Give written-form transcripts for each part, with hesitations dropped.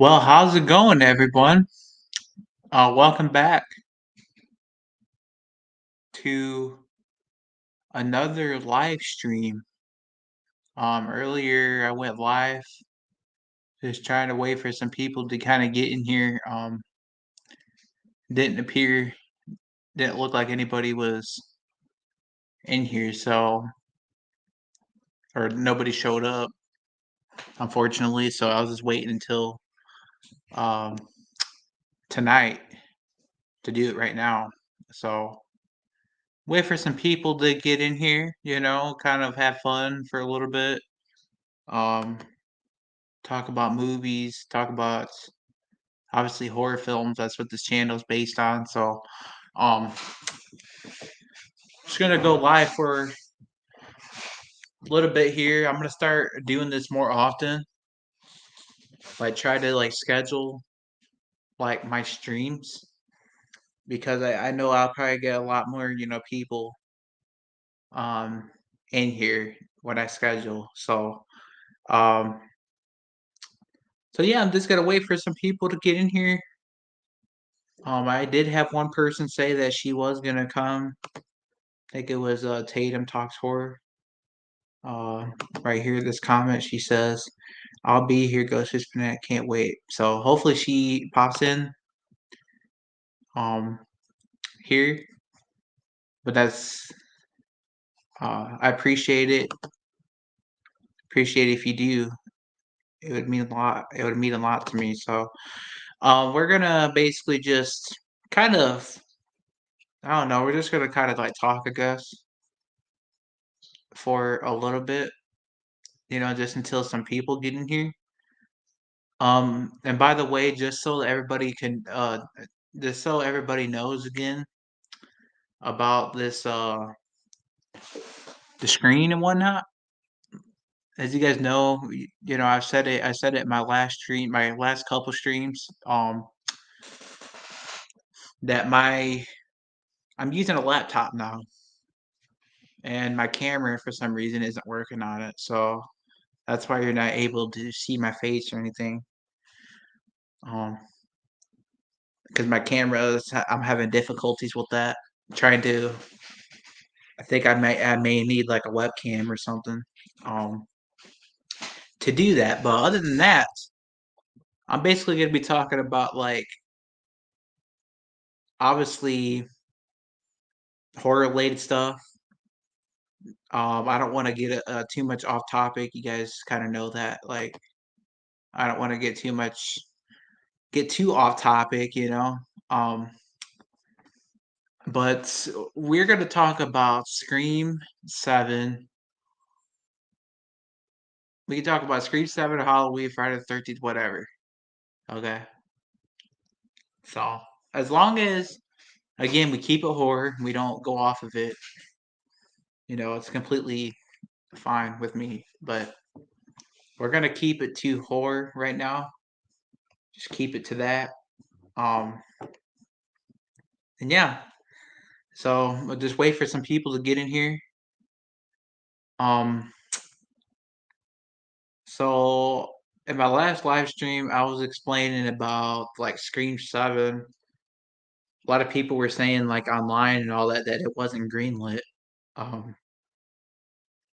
Well, how's it going, everyone? Welcome back to another live stream. Earlier I went live, just trying to wait for some people to kind of get in here. Didn't appear, didn't look like anybody was in here, or nobody showed up, unfortunately. So I was just waiting until um, tonight to do it right now. So wait for some people to get in here, kind of have fun for a little bit. Um, Talk about movies, talk about obviously horror films. That's what this channel is based on. So, um, just gonna go live for a little bit here. I'm gonna start doing this more often. Like try to schedule like my streams because I know I'll probably get a lot more people um in here when I schedule. Um so yeah, I'm just gonna wait for some people to get in here. I did have one person say that she was gonna come. I think it was Tatum Talks Horror. Uh, right here, this comment, she says, "I'll be here, Ghost Whisperer. Can't wait." So hopefully she pops in um here. But that's I appreciate it. Appreciate it if you do. It would mean a lot. It would mean a lot to me. So we're gonna basically just kind of I don't know. We're just gonna kind of talk, I guess, for a little bit. Just until some people get in here. And by the way, just so everybody knows again about this the screen and whatnot. As you guys know, I said it in my last stream, my last couple streams, that I'm using a laptop now and my camera for some reason isn't working on it. So that's why you're not able to see my face or anything. Um, because I'm having difficulties with that. Trying to I think I may need like a webcam or something um to do that. But other than that, I'm basically gonna be talking about obviously horror related stuff. I don't want to get too much off topic. You guys kind of know that. I don't want to get too off topic. Um, but we're gonna talk about Scream 7. We can talk about Scream 7, Halloween, Friday the 13th, whatever. Okay. So as long as again we keep it horror, we don't go off of it. It's completely fine with me. But we're gonna keep it to horror right now. Just keep it to that. Um, and yeah. So we'll just wait for some people to get in here. Um, so in my last live stream, I was explaining about Scream 7. A lot of people were saying online and all that it wasn't greenlit. Um,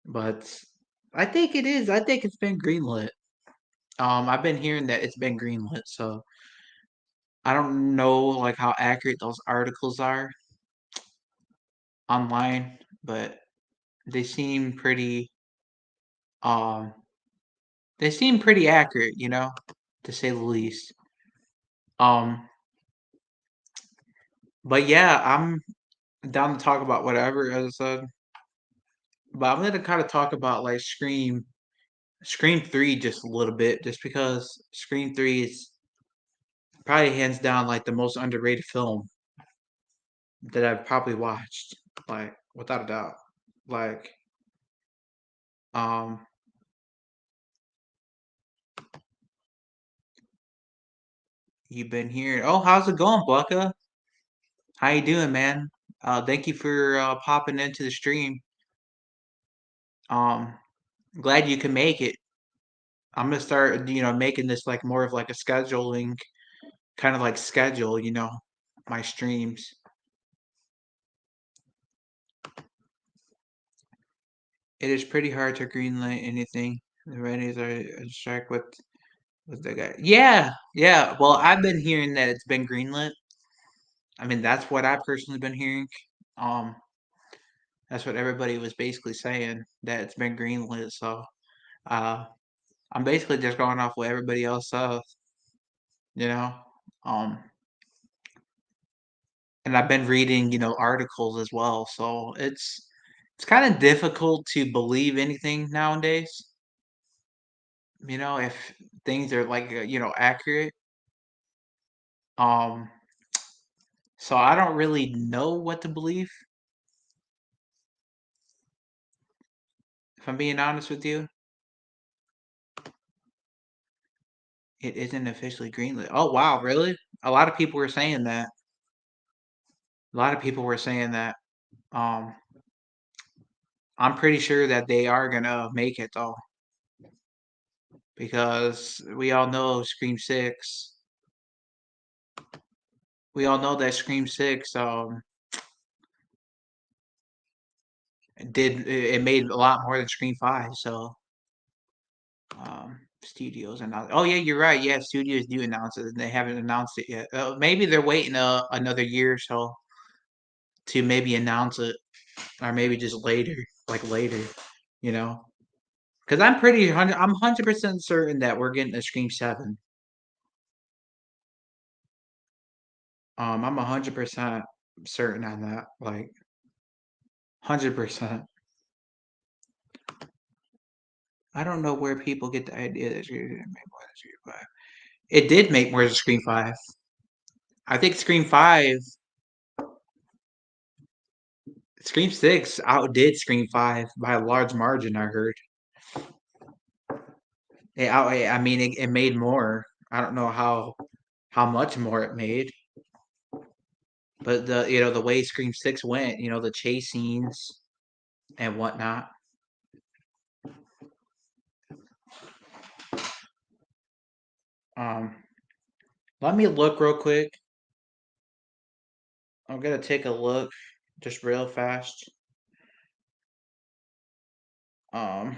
but I think it is. I think it's been greenlit. I've been hearing that it's been greenlit, so I don't know how accurate those articles are online, but they seem pretty um they seem pretty accurate, to say the least. Um but yeah, I'm down to talk about whatever as I said. But I'm gonna kind of talk about Scream 3 just a little bit, just because Scream 3 is probably hands down the most underrated film that I've probably watched, without a doubt. Like, um, you've been here. Oh, how's it going, Blucka? How you doing, man? Thank you for popping into the stream. Um, glad you can make it. I'm gonna start, making this like more of like a scheduling kind of like schedule, my streams. It is pretty hard to greenlight anything. The writings are a strike with the guy. Yeah, yeah. Well, I've been hearing that it's been greenlit. I mean, that's what I personally been hearing. Um, that's what everybody was basically saying that it's been greenlit. So, uh, I'm basically just going off what everybody else says, you know. Um, and I've been reading, articles as well. So it's kind of difficult to believe anything nowadays. If things are like accurate. Um, so I don't really know what to believe. If I'm being honest with you, it isn't officially greenlit. Oh wow, really? A lot of people were saying that. A lot of people were saying that. Um, I'm pretty sure that they are gonna make it though, because we all know Scream Six. We all know that Scream Six it made a lot more than Scream Five. So studios announce. Oh yeah, you're right. Yeah, studios do announce it. They haven't announced it yet. Maybe they're waiting another year or so to maybe announce it, or maybe just later, like later. You know, because I'm 100% certain that we're getting a Scream Seven. I'm 100% certain on that. Like 100%. I don't know where people get the idea that Scream didn't make more than Scream Five. It did make more than Scream Five. I think Scream Six outdid Scream Five by a large margin. I heard. I mean, it made more. I don't know how much more it made, but the way Scream Six went, the chase scenes and whatnot. Um, Let me look real quick. I'm gonna take a look, just real fast. Um,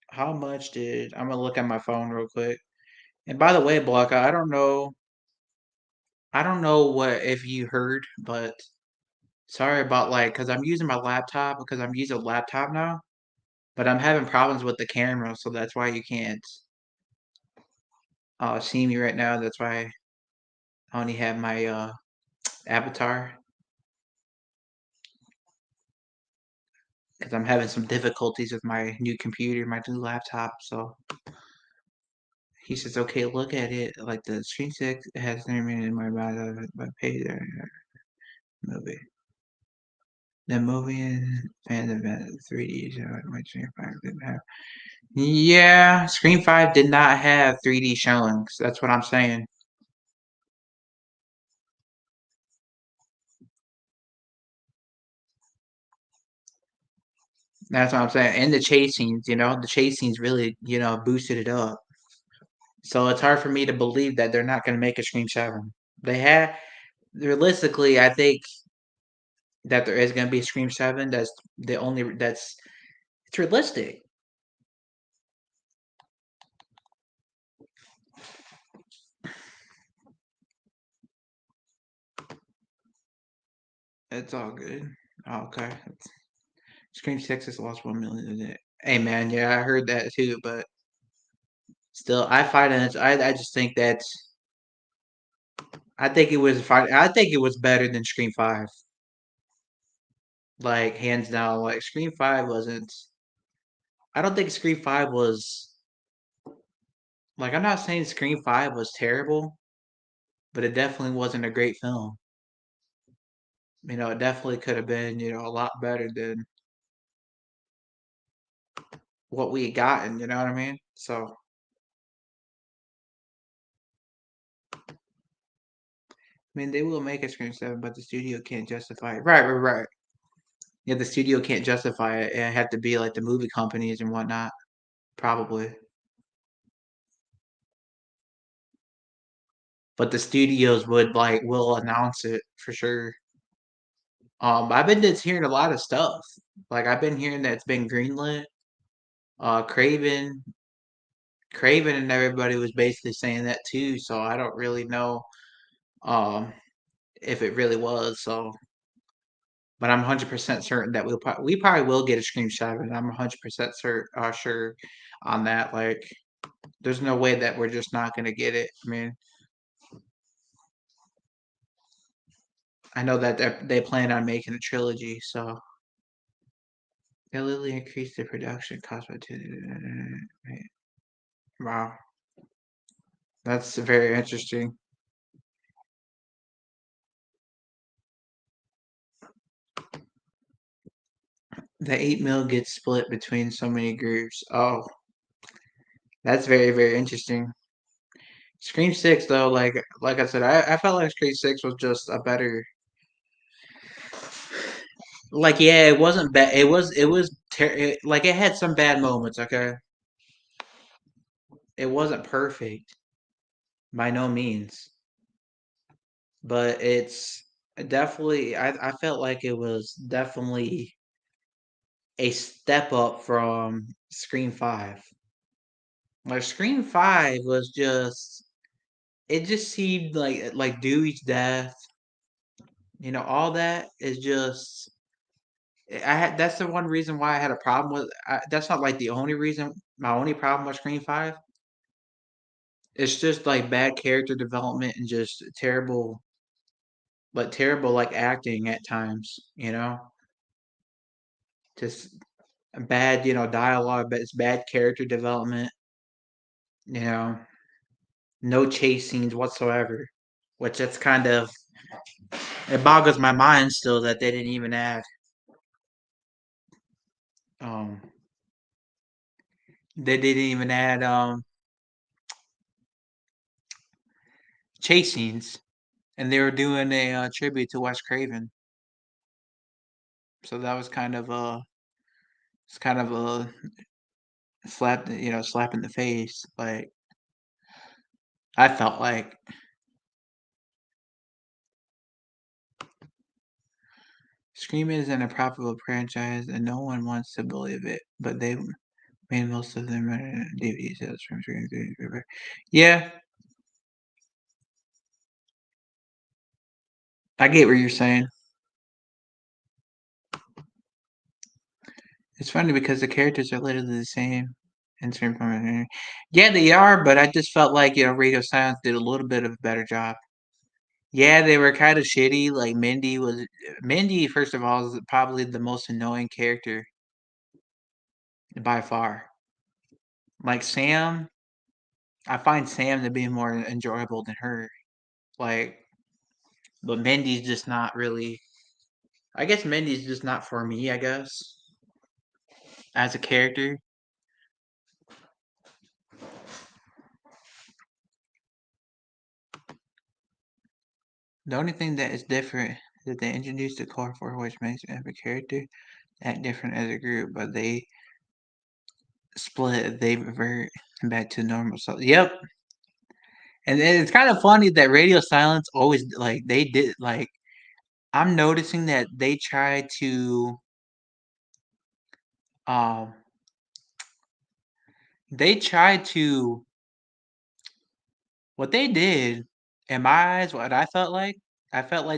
how much did I'm gonna look at my phone real quick. And by the way, Blanca, I don't know what if you heard, but sorry about like, cause I'm using my laptop because I'm using a laptop now, but I'm having problems with the camera, so that's why you can't see me right now. That's why I only have my avatar because I'm having some difficulties with my new computer, my new laptop. So he says, "Okay, look at it. Like the screen six has never been in my page movie. The movie and fan event 3D so my Screen 5 didn't have. Yeah, Screen 5 did not have 3D showings. That's what I'm saying. That's what I'm saying. And the chase scenes, the chase scenes really, boosted it up. So it's hard for me to believe that they're not going to make a Scream 7. They have, realistically, I think that there is going to be a Scream 7. It's realistic. It's all good. Oh, okay. Scream 6 has lost 1 million in it. Hey, man, yeah, I heard that too, but still, I find it. I just think I think it was fine. I think it was better than Scream 5. Like, hands down. Like, Scream 5 wasn't. I don't think Scream 5 was. Like, I'm not saying Scream 5 was terrible, but it definitely wasn't a great film. It definitely could have been, a lot better than what we had gotten, you know what I mean? So, I mean, they will make a Scream 7, but the studio can't justify it. Right, right, right. Yeah, the studio can't justify it. It had to be like the movie companies and whatnot, probably. But the studios would like will announce it for sure. I've been just hearing a lot of stuff. Like I've been hearing that it's been greenlit. Craven, Craven, and everybody was basically saying that too. So I don't really know um if it really was. So, but I'm 100% certain that we probably will get a Scream 7. I'm 100% sure on that. Like, there's no way that we're just not gonna get it. I mean, I know that they plan on making a trilogy, so they literally increased the production cost by two. Right. Wow, that's very interesting. The 8 mil gets split between so many groups. Oh, that's very very interesting. Scream 6 though, like I said, I felt like Scream 6 was just a better. Like yeah, it wasn't bad. Like it had some bad moments. Okay, it wasn't perfect by no means, but it's definitely. I felt like it was definitely a step up from Scream 5. Like Scream 5 was just it just seemed like Dewey's death, all that is just that's the one reason why I had a problem with that's not like the only reason my only problem with Scream 5. It's just like bad character development and just terrible like acting at times, just bad, dialogue, but it's bad character development, you know, no chase scenes whatsoever, which that's kind of it boggles my mind still that they didn't even add um they didn't even add chase scenes, and they were doing a tribute to Wes Craven, so that was kind of a slap in the face. Like I felt like Scream isn't a profitable franchise, and no one wants to believe it, but they made most of them DVD sales from Scream 3. Yeah, I get what you're saying. It's funny because the characters are literally the same in Scream. Yeah, they are, but I just felt like Radio Silence did a little bit of a better job. Yeah, they were kind of shitty. Like Mindy. First of all, is probably the most annoying character by far. Like Sam, I find Sam to be more enjoyable than her. Like, but Mindy's just not really. I guess Mindy's just not for me. I guess as a character. The only thing that is different is that they introduced the core four, which makes every character act different as a group, but they revert back to normal. So, yep. And it's kind of funny that Radio Silence always like they did like I'm noticing that um they try to what they did in my eyes, what I felt like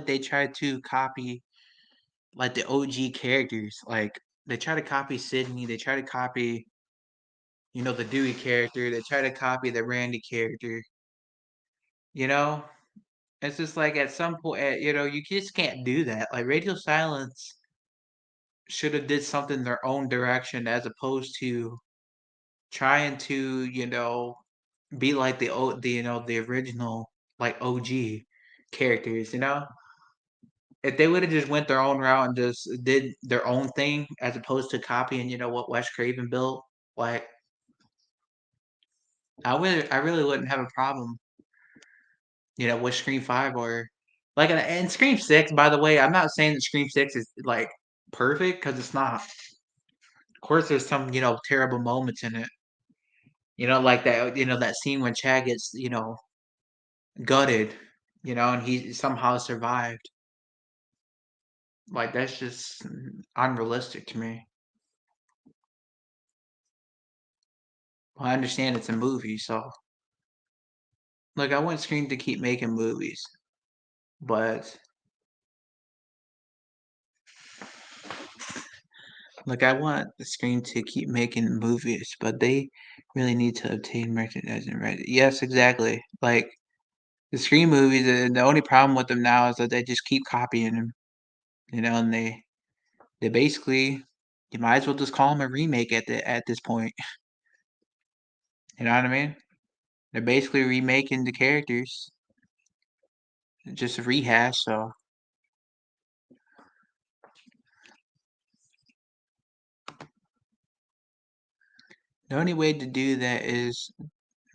they tried to copy like the OG characters. Like they try to copy Sydney, they try to copy, the Dewey character, they try to copy the Randy character, you know? It's just like at some point, you just can't do that. Like Radio Silence should have did something their own direction as opposed to trying to, be like the original like OG characters, If they would have just went their own route and just did their own thing as opposed to copying, what Wes Craven built, like I really wouldn't have a problem, with Scream 5 or like and Scream 6, by the way, I'm not saying that Scream 6 is like perfect because it's not. Of course, there's some terrible moments in it. Like that scene when Chad gets gutted, and he somehow survived. Like that's just unrealistic to me. Well, I understand it's a movie, so look, I want Scream to keep making movies, but look, I want the Scream to keep making movies, but they really need to obtain merchandising right. Yes, exactly. Like the Scream movies, the only problem with them now is that they just keep copying them, and they basically you might as well just call them a remake at this point. You know what I mean? They're basically remaking the characters, just a rehash. So the only way to do that is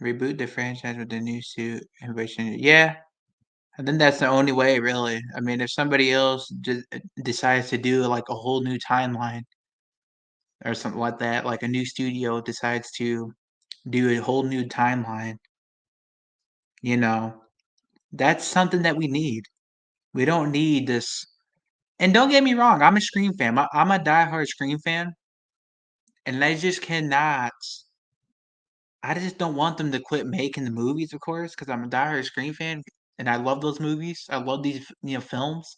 reboot the franchise with a new suit and version. Yeah, I think that's the only way, really. I mean, if somebody else just decides to do like a whole new timeline or something like that, like a new studio decides to do a whole new timeline, you know, that's something that we need. We don't need this. And don't get me wrong, I'm a Scream fan. I'm a diehard Scream fan, and I just cannot. I just don't want them to quit making the movies, of course, because I'm a diehard Scream fan, and I love those movies. I love these films.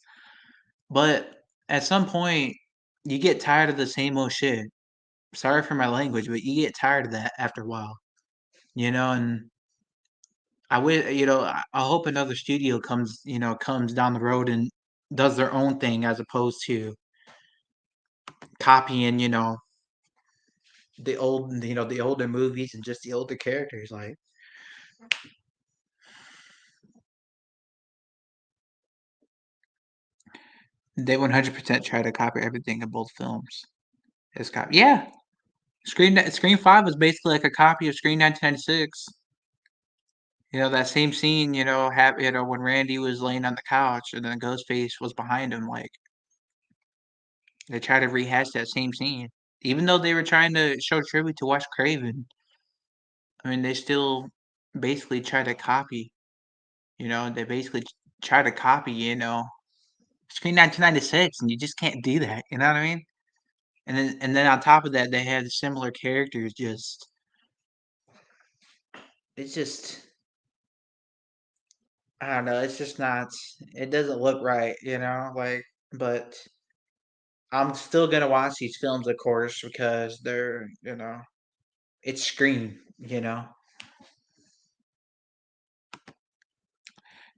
But at some point, you get tired of the same old shit. Sorry for my language, but you get tired of that after a while, and I wish, I hope another studio comes down the road and does their own thing as opposed to copying, the older movies and just the older characters. Like they 100% try to copy everything in both films. It's copy, yeah. Scream 5 was basically like a copy of Scream 1996. That same scene, when Randy was laying on the couch and then Ghostface was behind him, like they try to rehash that same scene. Even though they were trying to show tribute to Wes Craven, I mean, they still basically try to copy, they basically try to copy, Scream 1996, and you just can't do that, you know what I mean? And then on top of that, they had similar characters. It's just I don't know. It's just not. It doesn't look right, like. But I'm still gonna watch these films, of course, because it's Scream,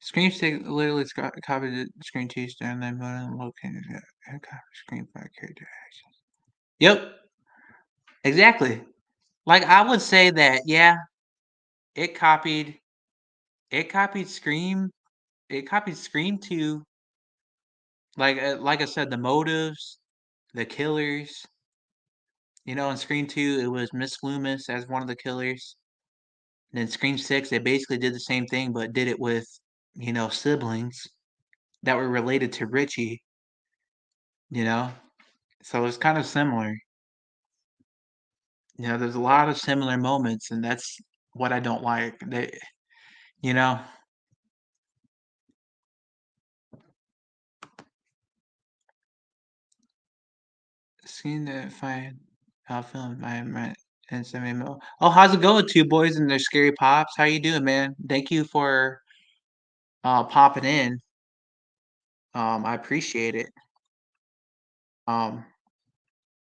Scream Six literally copied the Scream 2 star and then located and copied Scream 5 character actions. Yep, exactly. Like I would say that, yeah, it copied it copied Scream it copied Scream 2, like I said, the motives, the killers, in Scream 2 it was Miss Loomis as one of the killers. And then Scream 6 they basically did the same thing but did it with, siblings that were related to Richie, you know? So it's kind of similar. There's a lot of similar moments and that's what I don't like. You know, Seeing the fine film my and semi Oh, how's it going, two boys and their scary pops? How you doing, man? Thank you for popping in. I appreciate it. Um,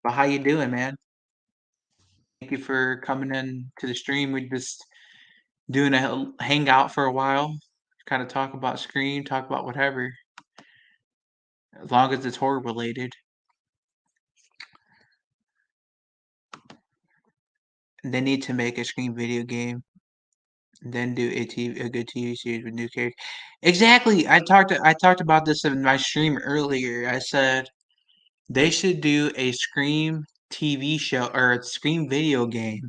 but how you doing, man? Thank you for coming in to the stream. We just doing a hangout for a while. Kind of talk about Scream, talk about whatever, as long as it's horror related. They need to make a Scream video game, then do a good TV series with new characters. Exactly. I talked about this in my stream earlier. I said they should do a Scream TV show or a Scream video game.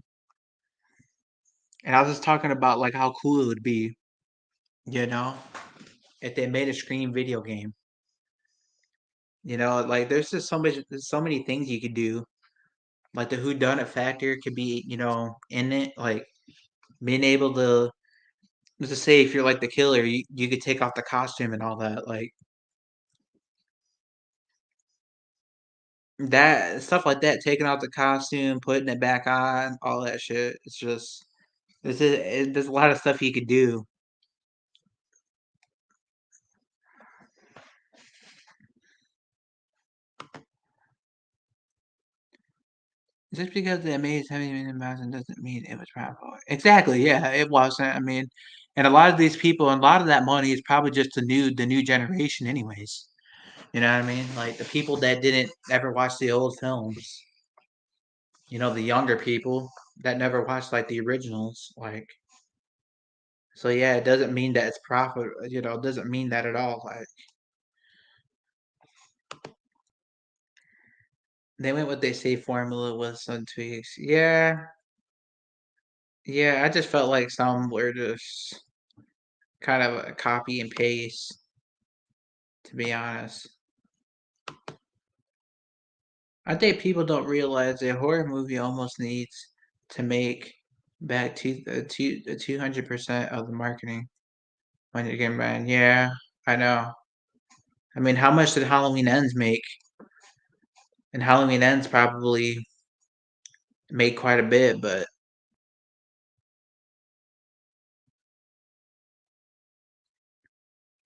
And I was just talking about like how cool it would be, you know, if they made a Scream video game. Like there's so many things you could do. Like the whodunit factor could be, in it. Like being able to just say if you're like the killer, you could take off the costume and all that. Like that stuff like that, taking off the costume, putting it back on, all that shit. It's just there's a lot of stuff you could do. Just because the Amaze having been in Madison doesn't mean it was profitable. Exactly, yeah, it wasn't. I mean, and a lot of these people and a lot of that money is probably just the new generation anyways. You know what I mean? Like the people that didn't ever watch the old films. The younger people that never watched like the originals. Like so yeah, it doesn't mean that it's profit, it doesn't mean that at all. Like they went with they say formula with some tweaks. Yeah. Yeah, I just felt like some were just kind of a copy and paste, to be honest. I think people don't realize a horror movie almost needs to make back to the 200% of the marketing when you get banned. Yeah, I know. I mean, how much did Halloween Ends make? And Halloween Ends probably made quite a bit, but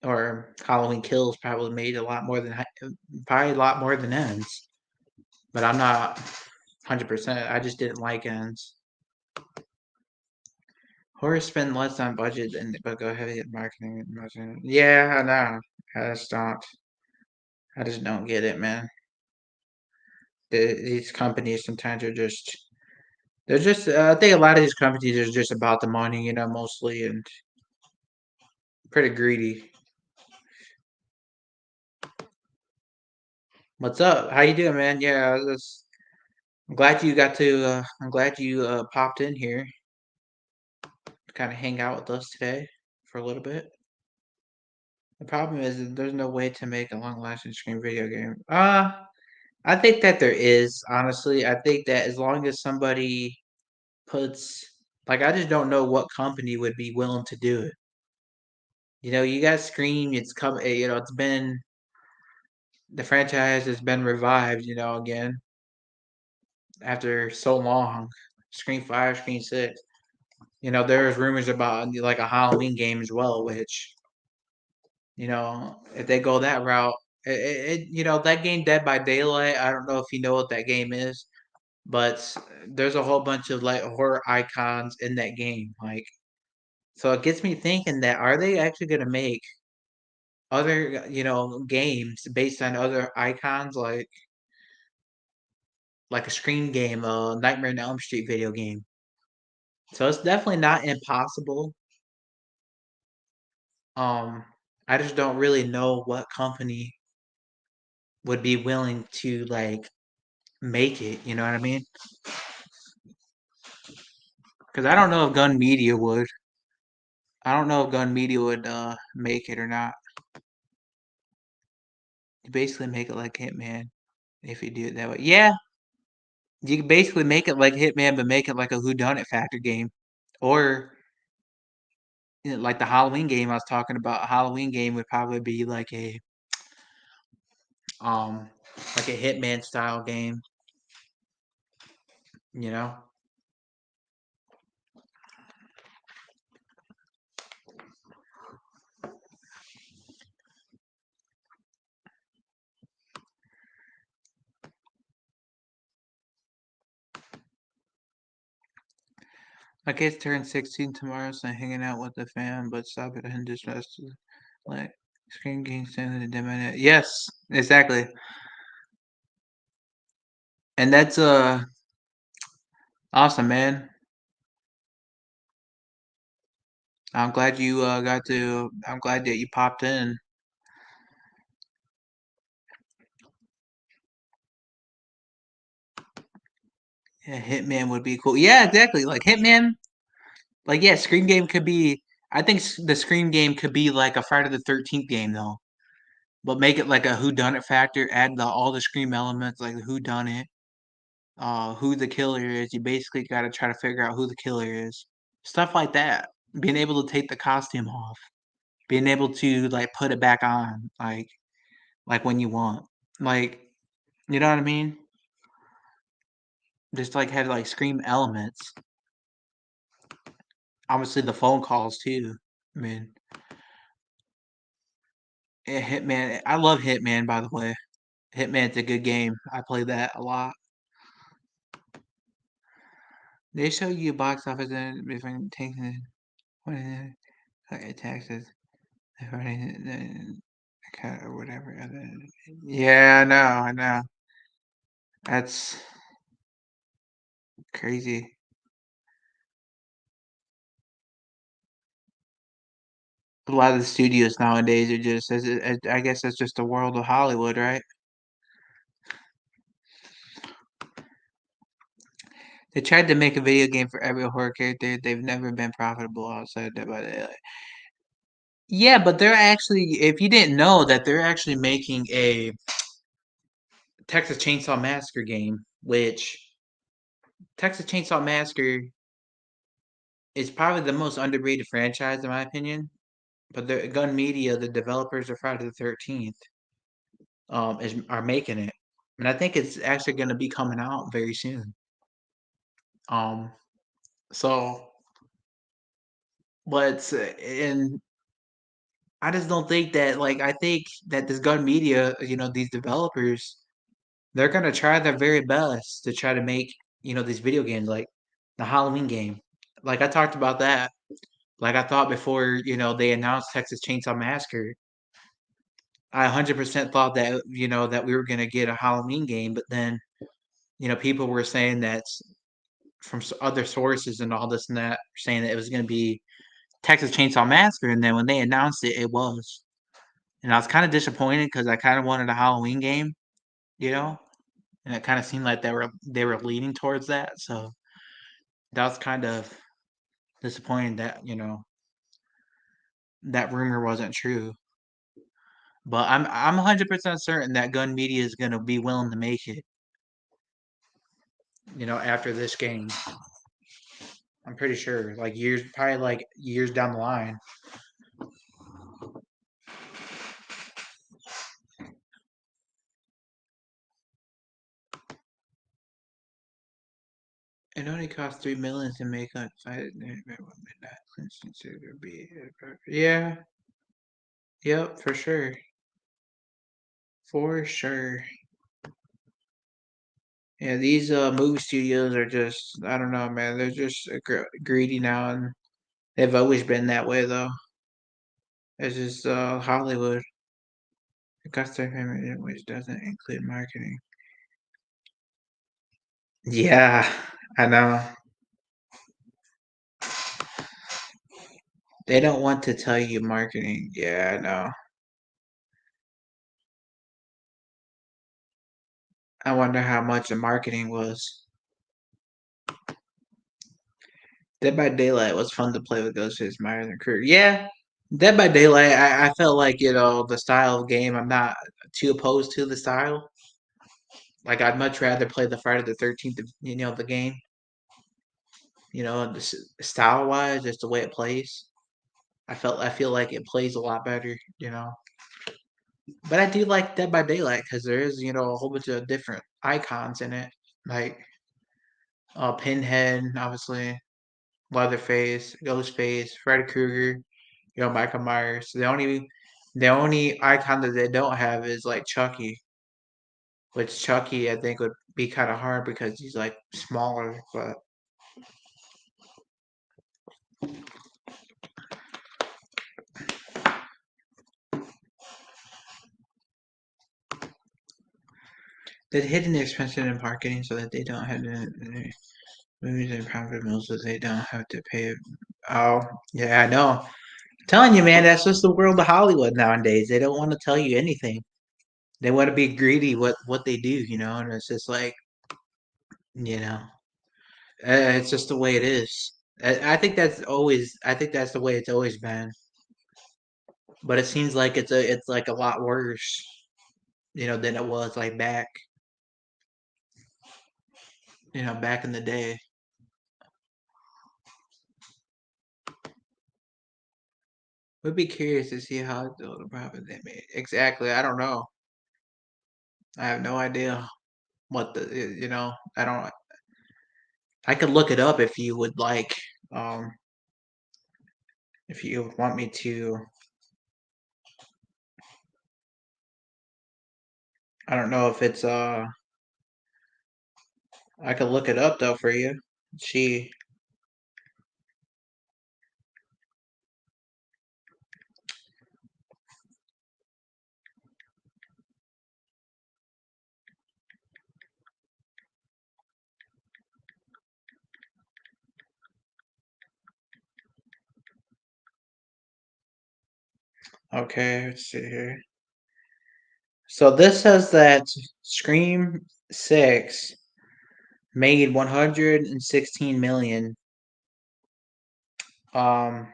or Halloween Kills probably made a lot more than probably a lot more than Ends. But I'm not 100%. I just didn't like Ends. Horror spend less on budget and but go heavy at marketing and promotion. Yeah, I know. I just don't. I just don't get it, man. These companies sometimes are just. They're just. I think a lot of these companies are just about the money, mostly, and pretty greedy. What's up? How you doing, man? Yeah, I'm glad you got to. I'm glad you popped in here to kind of hang out with us today for a little bit. The problem is that there's no way to make a long-lasting screen video game. I think that there is, honestly. I think that as long as somebody puts like I just don't know what company would be willing to do it. You got Scream, it's come it's been the franchise has been revived, again after so long. Scream 5, Scream 6. There's rumors about like a Halloween game as well, which, if they go that route, that game Dead by Daylight, I don't know if you know what that game is. But there's a whole bunch of like horror icons in that game. Like, so it gets me thinking that are they actually going to make other, games based on other icons like a Scream game, a Nightmare on Elm Street video game. So it's definitely not impossible. Um, I just don't really know what company would be willing to like make it. You know what I mean? Because I don't know if Gun Media would. I don't know if Gun Media would make it or not. You basically make it like Hitman if you do it that way. Yeah, you can basically make it like Hitman, but make it like a whodunit factor game, or like the Halloween game I was talking about. A Halloween game would probably be um like a Hitman style game. You know, my kids turn 16 tomorrow, so I'm hanging out with the fam, but stop it and just like screen game standing the demo. Yes, exactly, and that's awesome, man. I'm glad you got to. I'm glad that you popped in. Yeah, Hitman would be cool. Yeah, exactly. Like Hitman, like yeah, Scream game could be. I think the Scream game could be like a Friday the 13th game though. but make it like a who done it factor. Add all the Scream elements, like who done it, who the killer is. You basically got to try to figure out who the killer is. Stuff like that. Being able to take the costume off, being able to like put it back on, like when you want, like you know what I mean. Just like had like Scream elements. Obviously the phone calls too. I mean, Hitman. I love Hitman, by the way. Hitman's a good game. I play that a lot. They show you box office and between taking taxes, or whatever. Yeah, I know, I know. That's crazy. A lot of the studios nowadays are just, I guess that's just the world of Hollywood, right? They tried to make a video game for every horror character. They've never been profitable outside that. But yeah, but they're actually, if you didn't know that, they're actually making a Texas Chainsaw Massacre game, which Texas Chainsaw Massacre is probably the most underrated franchise in my opinion. But the Gun Media, the developers of Friday the 13th, are making it, and I think it's actually going to be coming out very soon. Um, so, but and I just don't think that like I think that this Gun Media, these developers, they're gonna try their very best to try to make these video games like the Halloween game. Like I talked about that. Like I thought before, they announced Texas Chainsaw Massacre. I 100% thought that that we were gonna get a Halloween game, but then people were saying that from other sources and all this and that, saying that it was gonna be Texas Chainsaw Massacre, and then when they announced it, it was. And I was kind of disappointed because I kind of wanted a Halloween game, you know, and it kind of seemed like they were leaning towards that. So that was kind of disappointing that that rumor wasn't true. But I'm 100% certain that Gun Media is gonna be willing to make it. After this game, I'm pretty sure, like years, probably like years down the line. It only cost $3 million to make like five. Yeah, yep, for sure, for sure. Yeah, these movie studios are just, I don't know, man. They're just greedy now, and they've always been that way, though. It's just Hollywood. The customer payment, which doesn't include marketing. Yeah, I know. They don't want to tell you marketing. Yeah, I know. I wonder how much the marketing was. Dead by Daylight was fun to play with Ghostface Myers and Krueger. Yeah, Dead by Daylight, I felt like, the style of game, I'm not too opposed to the style. Like, I'd much rather play the Friday the 13th, the game, style wise, just the way it plays. I feel like it plays a lot better. But I do like Dead by Daylight because there is, a whole bunch of different icons in it. Like, Pinhead, obviously, Leatherface, Ghostface, Freddy Krueger, Michael Myers. The only icon that they don't have is like Chucky, which Chucky I think would be kind of hard because he's like smaller. But they hidden expansion in marketing so that they don't have to movies and profit most so they don't have to pay. Oh yeah, I know. I'm telling you, man, that's just the world of Hollywood nowadays. They don't want to tell you anything. They want to be greedy what they do, and it's just like you know. It's just the way it is. I think that's the way it's always been. but it seems like it's like a lot worse, than it was like back in the day. Would be curious to see how the profit they made. Exactly, I don't know. I have no idea what I don't. I could look it up if you would like. Um, if you would want me to. I don't know if it's I could look it up though for you. See. Okay, let's see here. So this says that Scream 6 made 116 million. Um,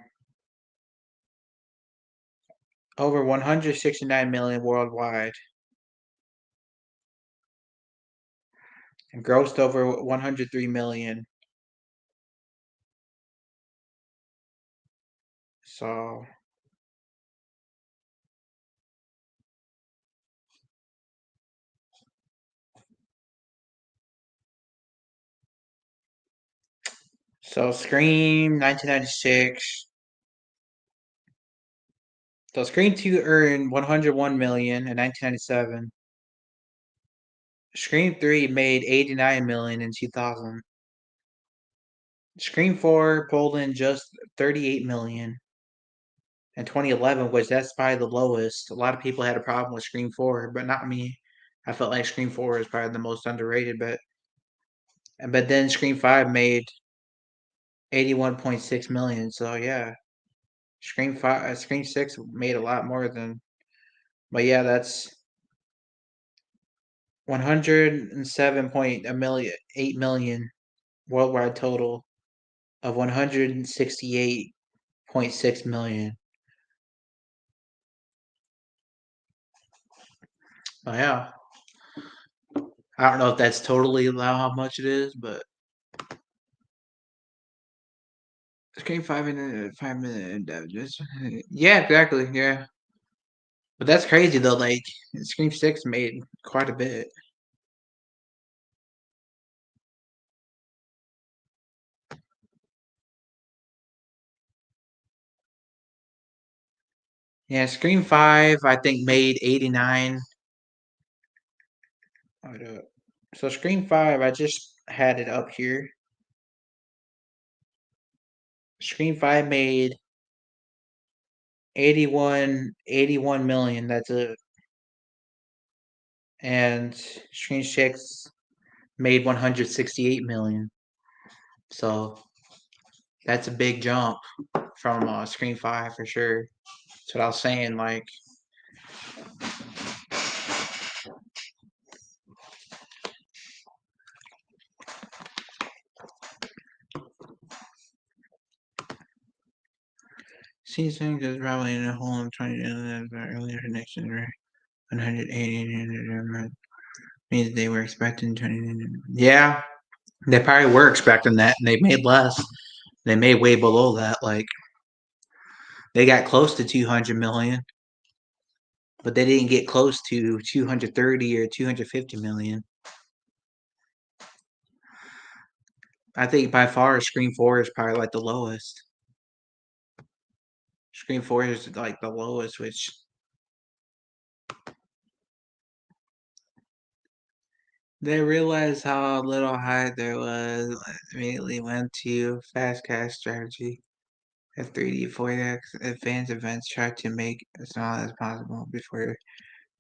over 169 million worldwide, and grossed over 103 million. So, Scream 1996. So Scream 2 earned 101 million in 1997. Scream 3 made 89 million in 2000. Scream 4 pulled in just 38 million in 2011, which that's probably the lowest. A lot of people had a problem with Scream 4, but not me. I felt like Scream 4 is probably the most underrated, but then Scream 5 made 81.6 million. So yeah, Scream 6 made a lot more than. But yeah, that's 107.8 million worldwide total of 168.6 million. Oh yeah, I don't know if that's totally how much it is, but Scream 5 million damages. Yeah, exactly. Yeah, but that's crazy though. Like Scream 6 made quite a bit. Yeah, Scream 5 I think made 89. Hold up. So Scream 5, I just had it up here. Scream 5 made 81 million. That's it. And Scream 6 made 168 million. So that's a big jump from Scream 5 for sure. That's what I was saying. Like, season is probably in a hole in 20 earlier next year. 180 means they were expecting 20. Yeah, they probably were expecting that, and they made less. They made way below that. Like they got close to 200 million, but they didn't get close to 230 or 250 million. I think by far Scream 4 is probably like the lowest. Scream 4 is like the lowest, which they realized how little hype there was. Immediately went to fast cash strategy. A 3D 4X advanced events tried to make as small as possible before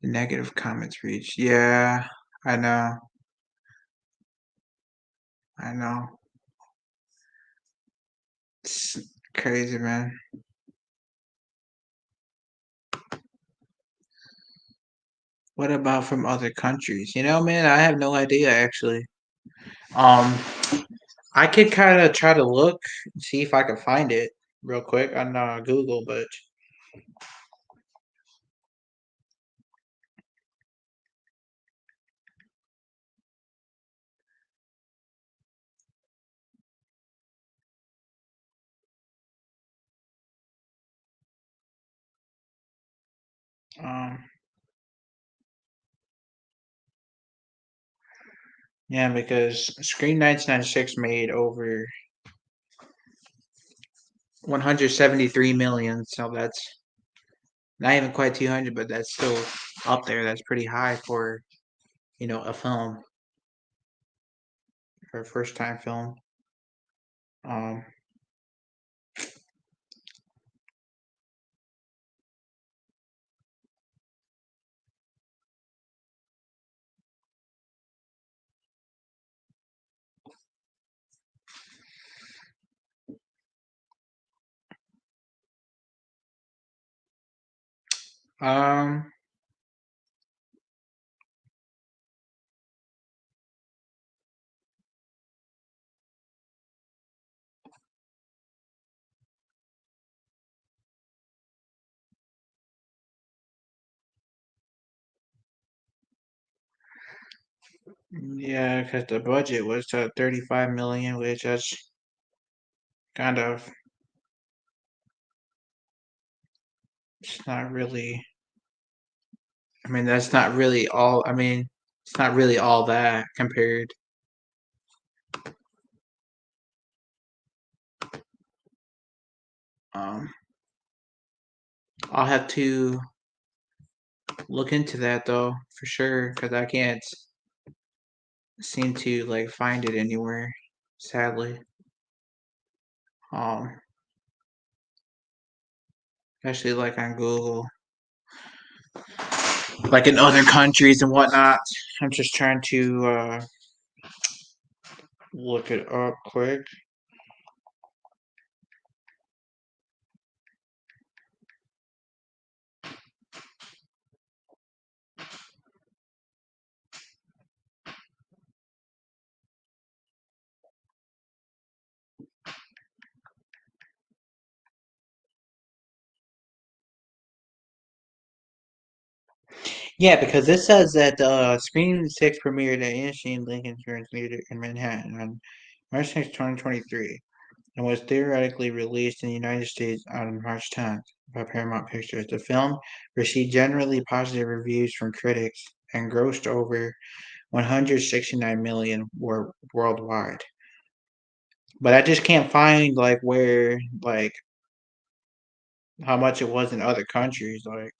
the negative comments reached. Yeah, I know. I know. It's crazy, man. What about from other countries? Man, I have no idea actually. Um, I could kind of try to look, see if I can find it real quick on Google, but Um, yeah, because Scream 1996 made over 173 million, so that's not even quite 200, but that's still up there. That's pretty high for a film, for a first time film. Um, um, yeah, because the budget was 35 million, which is kind of it's not really. I mean, that's not really all. I mean, it's not really all that compared. Um, I'll have to look into that though for sure because I can't seem to like find it anywhere. Sadly, um, especially like on Google, like in other countries and whatnot. I'm just trying to look it up quick. Yeah, because this says that Scream 6 premiered at Inchine Link Insurance Theater in Manhattan on March 6, 2023, and was theoretically released in the United States on March 10th by Paramount Pictures. The film received generally positive reviews from critics and grossed over 169 million worldwide. But I just can't find like where like how much it was in other countries. Like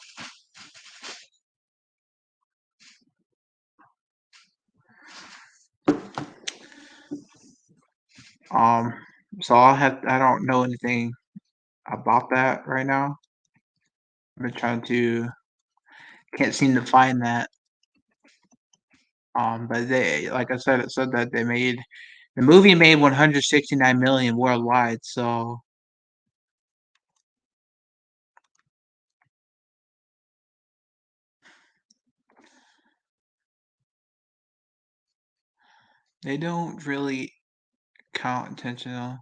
um, so I don't know anything about that right now. I've been trying to can't seem to find that. But they like I said, it said that the movie made 169 million worldwide. So they don't really count intentional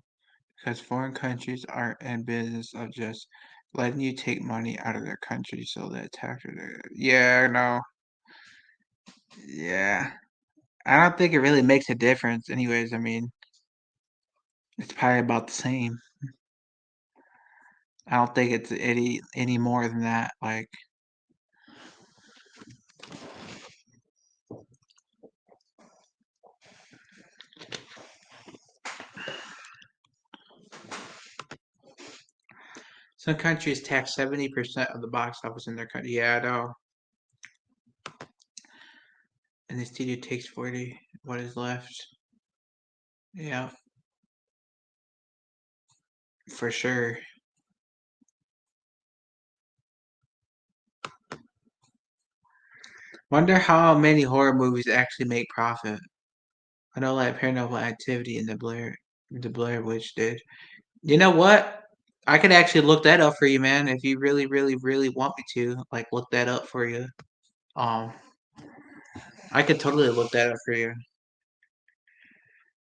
because foreign countries aren't in business of just letting you take money out of their country so that taxes. Yeah, no, yeah. I don't think it really makes a difference. Anyways, I mean, it's probably about the same. I don't think it's any more than that. Like some countries tax 70% of the box office in their country. Yeah, I know. And the studio takes 40. What is left? Yeah, for sure. Wonder how many horror movies actually make profit. I know like Paranormal Activity and the Blair Witch did. You know what? I could actually look that up for you, man. If you really, really, really want me to, like, look that up for you. Um, I could totally look that up for you.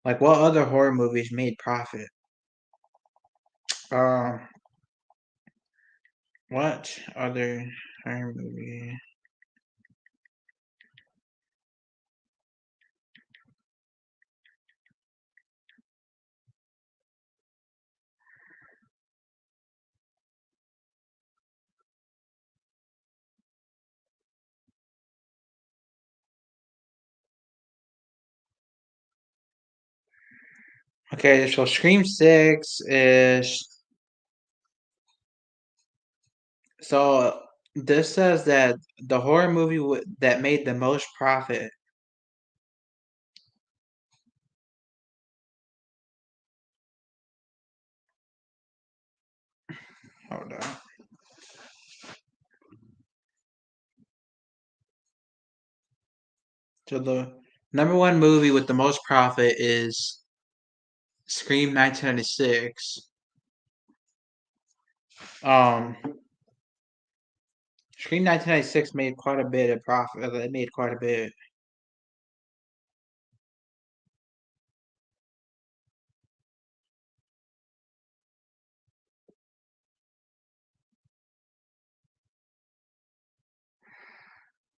Like, what other horror movies made profit? Um, what other horror movie? Okay, so Scream 6 is so this says that the horror movie that made the most profit. Hold on. So the number one movie with the most profit is Scream 1996. Um, Scream 1996 made quite a bit of profit. It made quite a bit.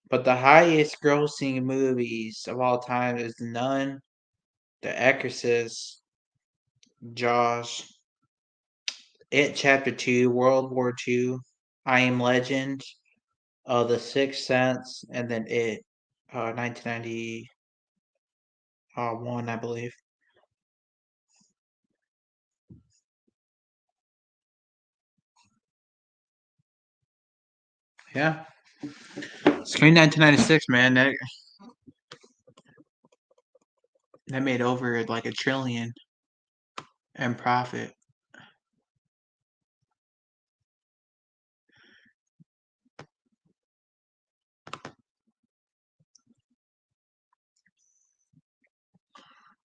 But the highest grossing movies of all time is The Nun, The Exorcist, Jaws, It Chapter 2, World War II, I Am Legend, The Sixth Sense, and then It, 1991, I believe. Yeah. Scream 1996, man. That made over like a trillion in profit.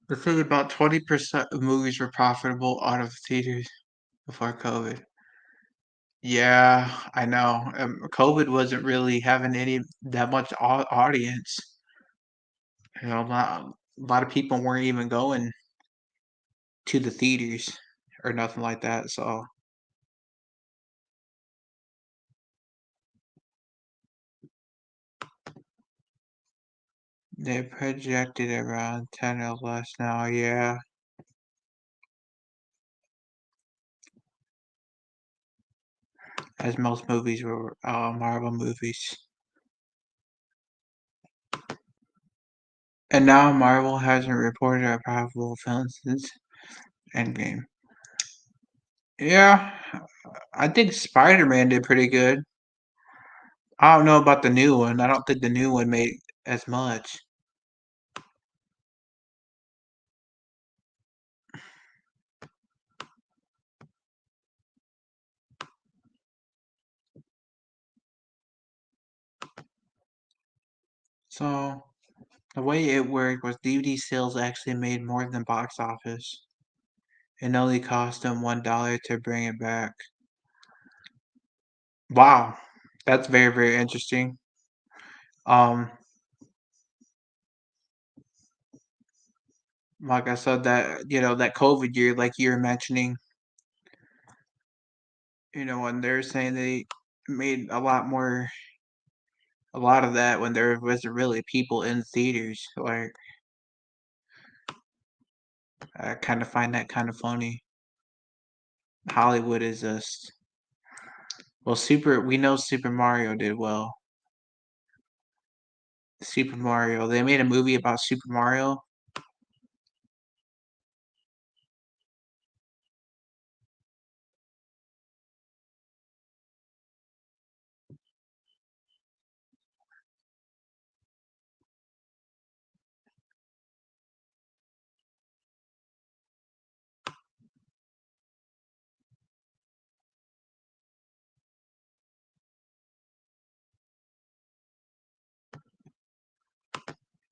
The thing about 20% of movies were profitable out of theaters before COVID. Yeah, I know. COVID wasn't really having any that much audience. A lot of people weren't even going to the theaters or nothing like that. So they projected around 10 or less now. Yeah, as most movies were Marvel movies. And now Marvel hasn't reported a profitable film since Endgame. Yeah, I think Spider-Man did pretty good. I don't know about the new one. I don't think the new one made as much. So the way it worked was DVD sales actually made more than box office. It only cost them $1 to bring it back. Wow, that's very very interesting. Um, like I said, that that COVID year, like you were mentioning, when they're saying they made a lot of that when there wasn't really people in theaters. Like I kind of find that kind of funny. Hollywood is just well, we know Super Mario did well. Super Mario. They made a movie about Super Mario.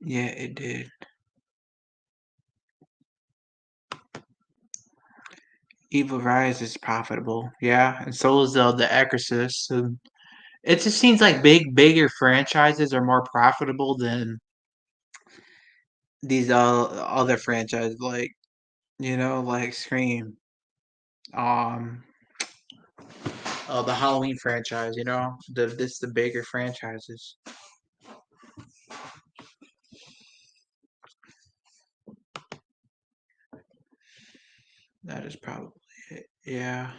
Yeah, it did. Evil Rise is profitable. Yeah, and so is the Exorcist. And it just seems like bigger franchises are more profitable than these other franchises, like like Scream, um, the Halloween franchise. The bigger franchises. That is probably it. Yeah,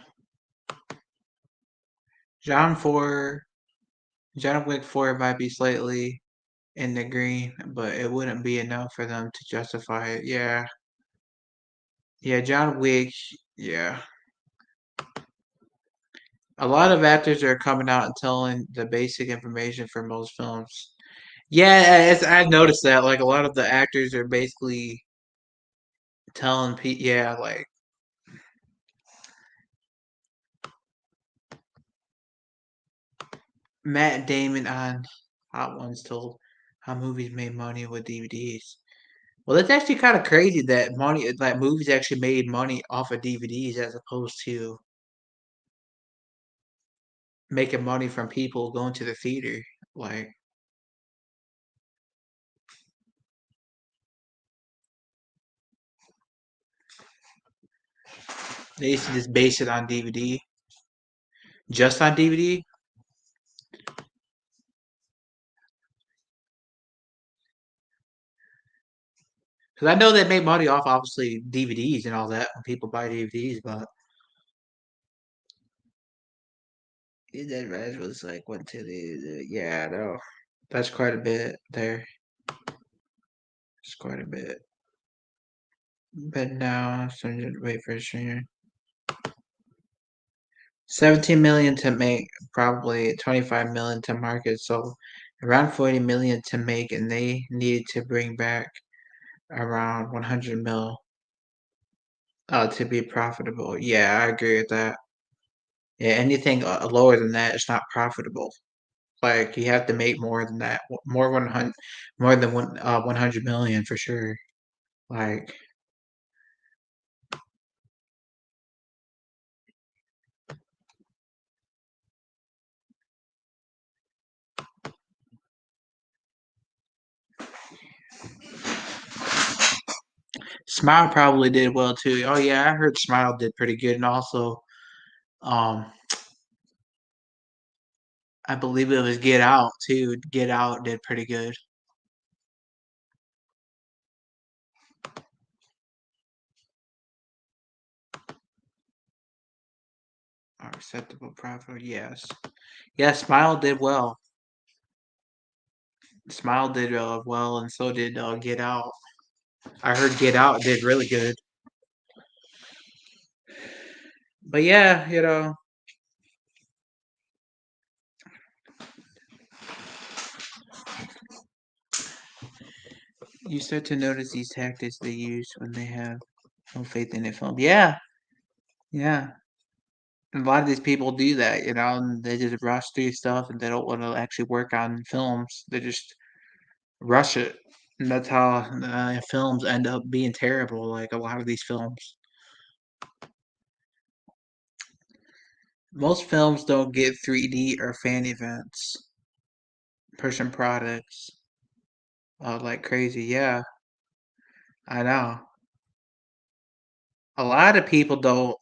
John Four, John Wick 4 might be slightly in the green, but it wouldn't be enough for them to justify it. Yeah, Yeah, John Wick. Yeah. A lot of actors are coming out and telling the basic information for most films. Yeah, I noticed that. Like a lot of the actors are basically telling people. Yeah, like Matt Damon on Hot Ones told how movies made money with DVDs. Well, it's actually kind of crazy that movies actually made money off of DVDs as opposed to making money from people going to the theater. Like they used to just base it on DVD, just on DVD. Because I know they make money off obviously DVDs and all that when people buy DVDs, but that Raz was like went to yeah, no, that's quite a bit there. It's quite a bit. But now, so just wait for a stream. 17 million to make, probably 25 million to market, so around 40 million to make, and they needed to bring back around 100 mil to be profitable. Yeah, I agree with that. Yeah, anything lower than that is not profitable. Like you have to make more than that, more 100, more than 100 million for sure. Like Smile probably did well too. Oh yeah, I heard Smile did pretty good, and also um I believe it was Get Out too. Get Out did pretty good. Acceptable profit, yes. Yeah, Smile did well. Smile did well, and so did Get Out. I heard Get Out did really good. But yeah, you start to notice these tactics they use when they have no faith in their film. Yeah, yeah. And a lot of these people do that, and they just rush through stuff and they don't want to actually work on films. They just rush it. And that's how films end up being terrible, like a lot of these films. Most films don't get 3D or fan events, pushing products like crazy. Yeah, I know. A lot of people don't.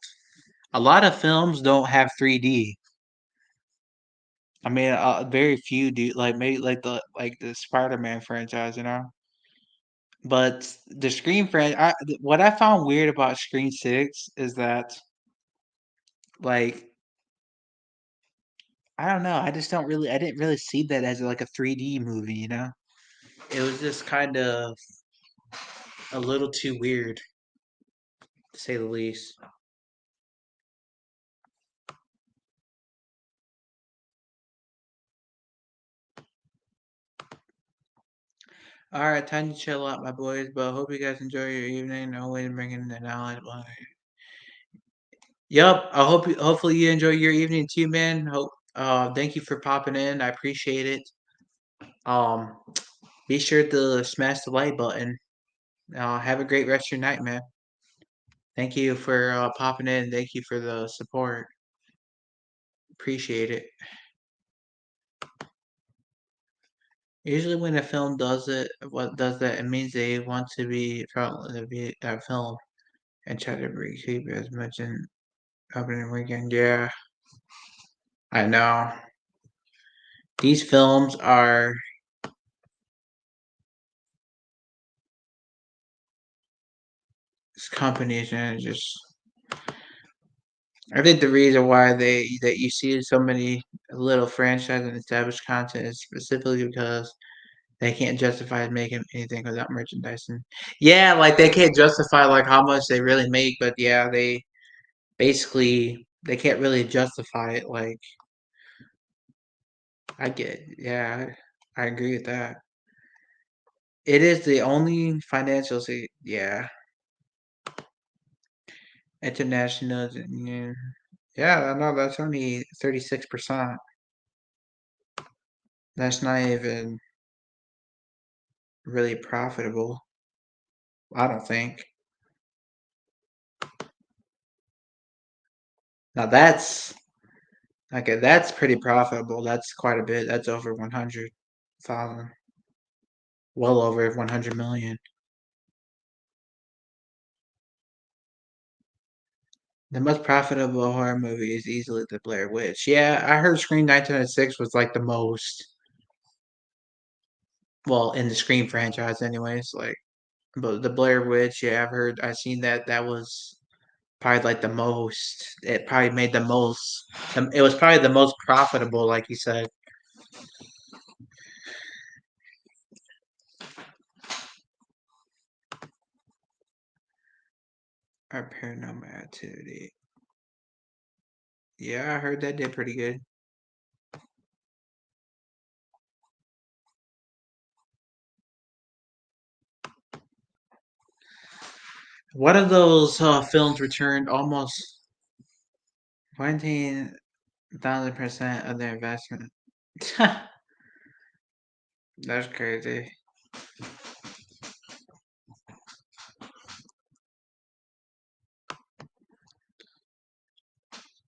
A lot of films don't have 3D. I mean, very few do. Like maybe like the Spider-Man franchise. But the Scream what I found weird about Scream 6 is that, like, I don't know. I didn't really see that as like a 3D movie. It was just kind of a little too weird, to say the least. All right, time to chill out, my boys. But I hope you guys enjoy your evening. No way to bring in the knowledge. Yep. Hopefully you enjoy your evening too, man. Thank you for popping in. I appreciate it. Um, be sure to smash the like button. Have a great rest of your night, man. Thank you for popping in. Thank you for the support. Appreciate it. Usually, when a film what does that? It means they want to be front the film and try to keep it as much in opening weekend. Yeah, I know. These films are companies, and it's just I think the reason why that you see so many little franchise and established content is specifically because They can't justify making anything without merchandising. Yeah, like they can't justify like how much they really make, but yeah, they basically they can't really justify it. Like I get, yeah, I agree with that. It is the only financial, yeah, international. Yeah, yeah, no, that's only 36%. That's not even really profitable. I don't think. Now that's pretty profitable. That's quite a bit. That's over 100,000, well over 100 million. The most profitable horror movie is easily The Blair Witch. Yeah, I heard Scream 1906 was like the most, well, in the Scream franchise, anyways. Like, but The Blair Witch, yeah, I've seen that. That was probably like the most. It probably made the most. It was probably the most profitable, like you said. Our Paranormal Activity. Yeah, I heard that did pretty good. One of those films returned almost 19,000% of their investment. That's crazy.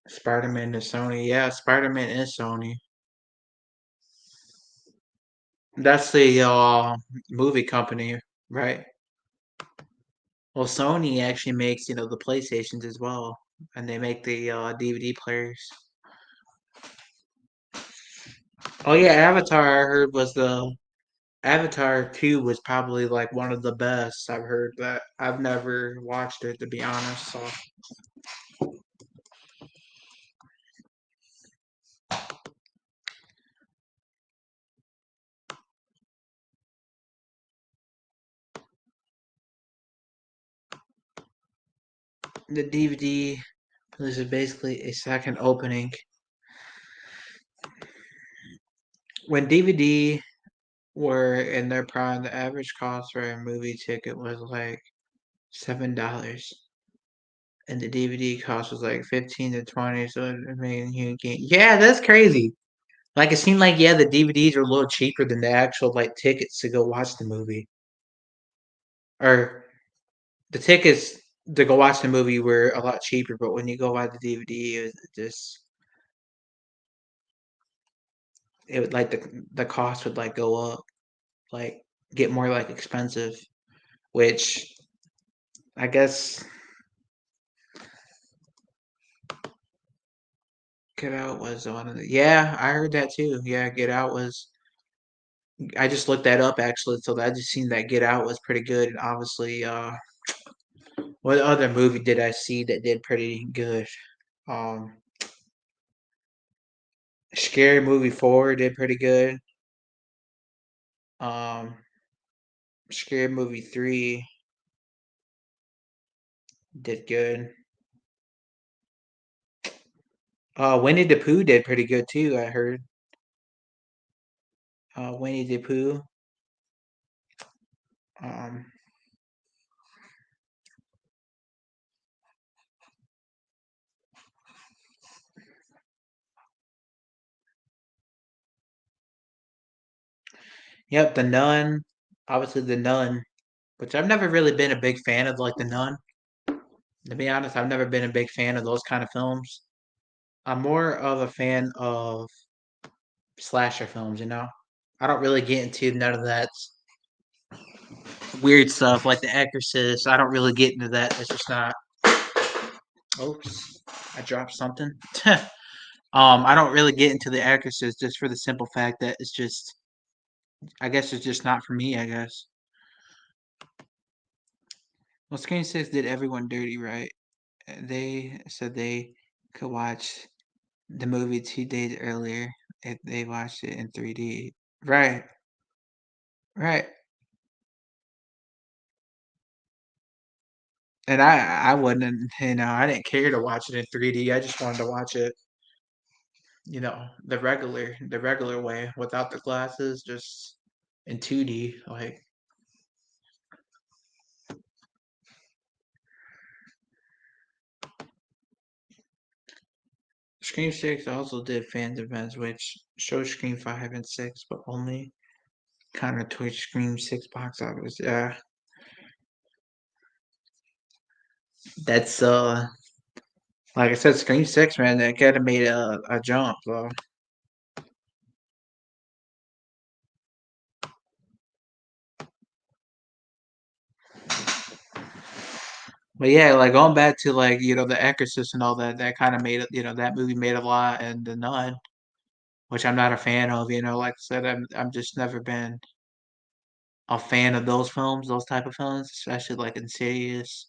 Spider-Man is Sony. Yeah, Spider-Man is Sony. That's the movie company, right? Well, Sony actually makes, the PlayStations as well, and they make the DVD players. Oh yeah, Avatar 2 was probably like one of the best I've heard, but I've never watched it to be honest. So the DVD, this is basically a second opening. When DVD were in their prime, the average cost for a movie ticket was like $7, and the DVD cost was like 15 to 20. So I mean, yeah, that's crazy. Like it seemed like yeah, the DVDs are a little cheaper than the actual like tickets to go watch the movie, or the tickets to go watch the movie were a lot cheaper. But when you go buy the DVD, it just it would like the cost would like go up, like get more like expensive, which I guess Get Out was one of the. Yeah, I heard that too. Yeah, Get Out was. I just looked that up actually, so I just seen that Get Out was pretty good. And obviously, what other movie did I see that did pretty good? Um, Scary Movie 4 did pretty good. Um, Scary Movie 3 did good. Winnie the Pooh did pretty good too. I heard. Winnie the Pooh. Um, yep, The Nun. Obviously, The Nun, which I've never really been a big fan of, like The Nun. To be honest, I've never been a big fan of those kind of films. I'm more of a fan of slasher films, you know? I don't really get into none of that weird stuff like The Exorcist. I don't really get into that. It's just not. Oops, I dropped something. I don't really get into The Exorcist just for the simple fact that it's just, I guess it's just not for me, I guess. Well, Screen 6 did everyone dirty, right? They said they could watch the movie 2 days earlier if they watched it in 3D. Right. Right. And I wouldn't, I didn't care to watch it in 3D. I just wanted to watch it, the regular way without the glasses, just in 2D. Like Scream 6 also did fans events, which showed Scream 5 and 6, but only kind of Twitch Scream 6 box office. Yeah, that's like I said, Scream 6, man, that could have made a jump. So, but yeah, like going back to like The Exorcist and all that, that kind of made it. That movie made a lot, and The Nun, which I'm not a fan of. Like I said, I'm just never been a fan of those films, those type of films, especially like Insidious.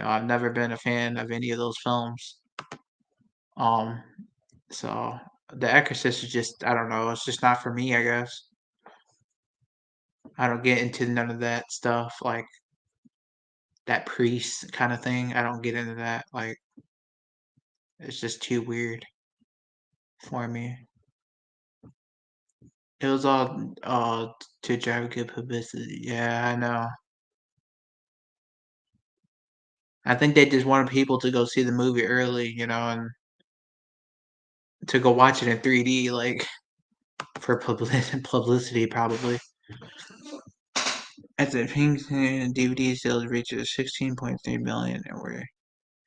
I've never been a fan of any of those films. Um, so The Exorcist is just, I don't know, it's just not for me, I guess. I don't get into none of that stuff, like that priest kind of thing. I don't get into that. Like, it's just too weird for me. It was all to drive good publicity. Yeah, I know. I think they just wanted people to go see the movie early, and to go watch it in 3D, like for publicity, probably. As the Pink DVD sales reaches 16.3 million, and were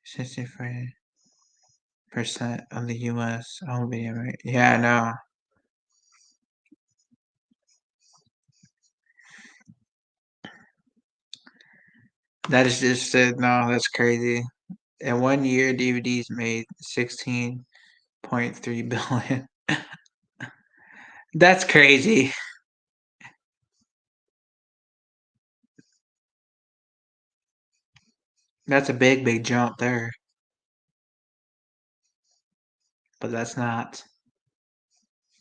65% of the U.S. home video. Yeah, I know. That is just no. That's crazy. In 1 year, DVDs made 16.3 billion. That's crazy. That's a big, big jump there. But that's not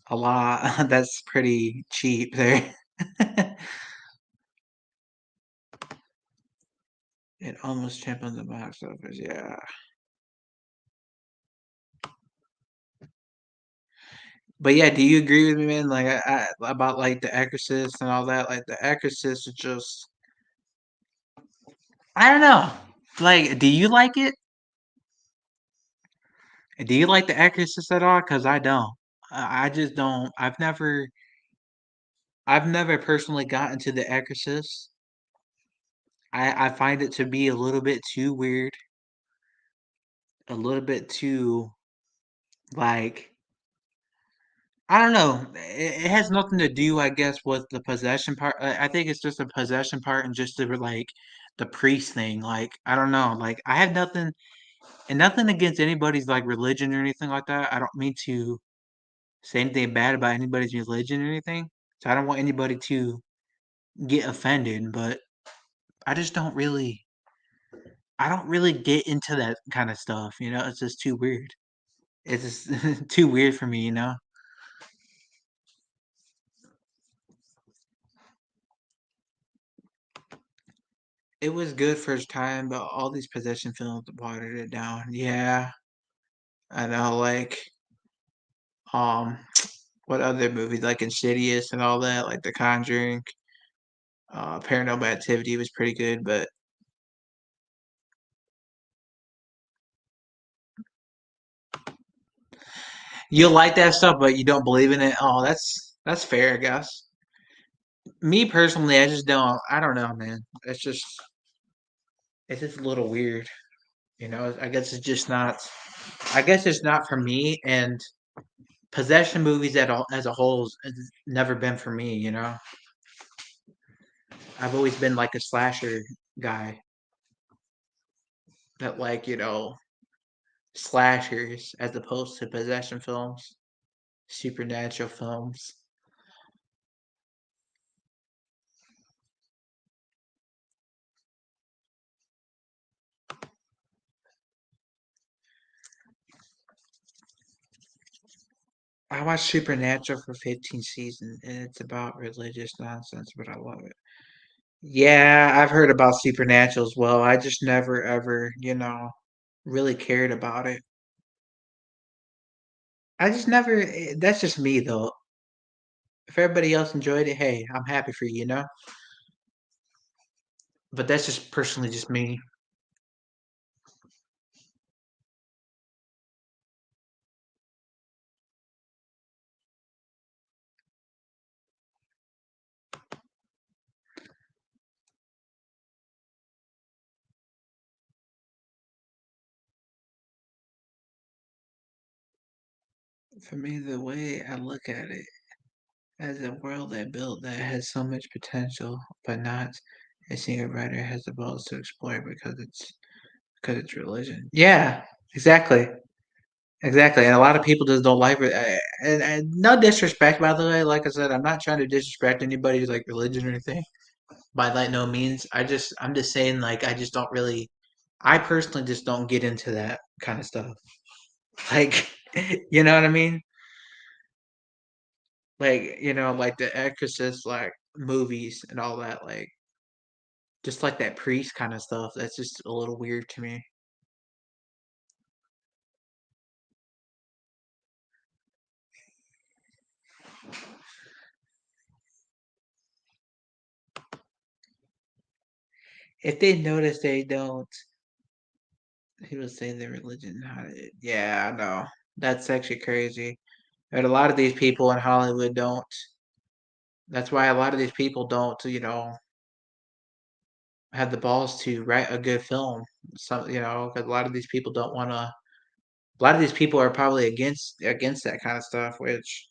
a lot. That's pretty cheap there. It almost tripled the box office. Yeah. But yeah, do you agree with me, man? Like about like The Exorcist and all that. Like The Exorcist is just, I don't know. Like, do you like it? Do you like The Exorcist at all? Because I don't. I just don't. I've never personally gotten to The Exorcist. I find it to be a little bit too weird, a little bit too like, I don't know. It has nothing to do, I guess, with the possession part. I think it's just a possession part and just the priest thing. Like, I don't know. Like, I have nothing and nothing against anybody's like religion or anything like that. I don't mean to say anything bad about anybody's religion or anything. So I don't want anybody to get offended, but I just don't really I don't really get into that kind of stuff. It's just too weird. It's just too weird for me. It was good first time, but all these possession films watered it down. Yeah, I know. Like, um, what other movies like Insidious and all that, like The Conjuring, Paranormal Activity was pretty good, but you like that stuff, but you don't believe in it. Oh, that's fair, I guess. Me personally, I just don't. I don't know, man. It's just a little weird. I guess it's just not. I guess it's not for me. And possession movies as a whole has never been for me. I've always been like a slasher guy that like slashers as opposed to possession films, supernatural films. I watched Supernatural for 15 seasons, and it's about religious nonsense, but I love it. Yeah, I've heard about Supernatural as well. I just never ever, really cared about it. I just never. That's just me though. If everybody else enjoyed it, hey, I'm happy for you. But that's just personally just me. For me, the way I look at it as a world they built that has so much potential, but not a single writer has the balls to explore because it's religion. Yeah, exactly. Exactly, and a lot of people just don't like it. And no disrespect, by the way. Like I said, I'm not trying to disrespect anybody's like religion or anything by like no means. I'm just saying like I just don't really. I personally just don't get into that kind of stuff. Like, you know what I mean? Like like the Exorcist, like movies and all that. Like just like that priest kind of stuff. That's just a little weird to me. If they notice they don't, he would say their religion. Yeah, I know. That's actually crazy. And a lot of these people in Hollywood don't. That's why a lot of these people don't, have the balls to write a good film. Some, 'cause a lot of these people don't want to. A lot of these people are probably against that kind of stuff. Which,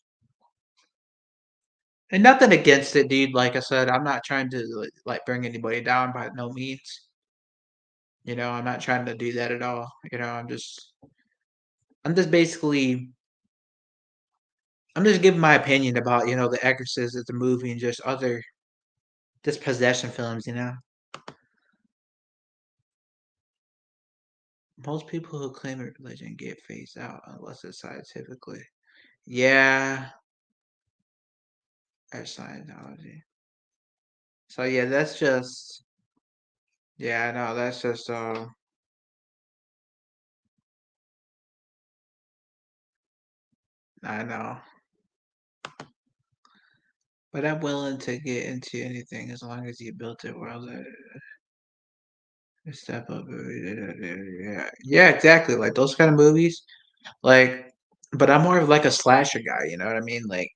and nothing against it, dude. Like I said, I'm not trying to like bring anybody down by no means. I'm not trying to do that at all. I'm just basically I'm just giving my opinion about, The Exorcist as a movie and just other just possession films. Most people who claim a religion get phased out unless it's scientifically. Yeah, or Scientology. So yeah, that's just yeah, no, that's just I know. But I'm willing to get into anything as long as you built it well step up. Yeah. Yeah, exactly. Like those kind of movies. Like but I'm more of like a slasher guy, you know what I mean? Like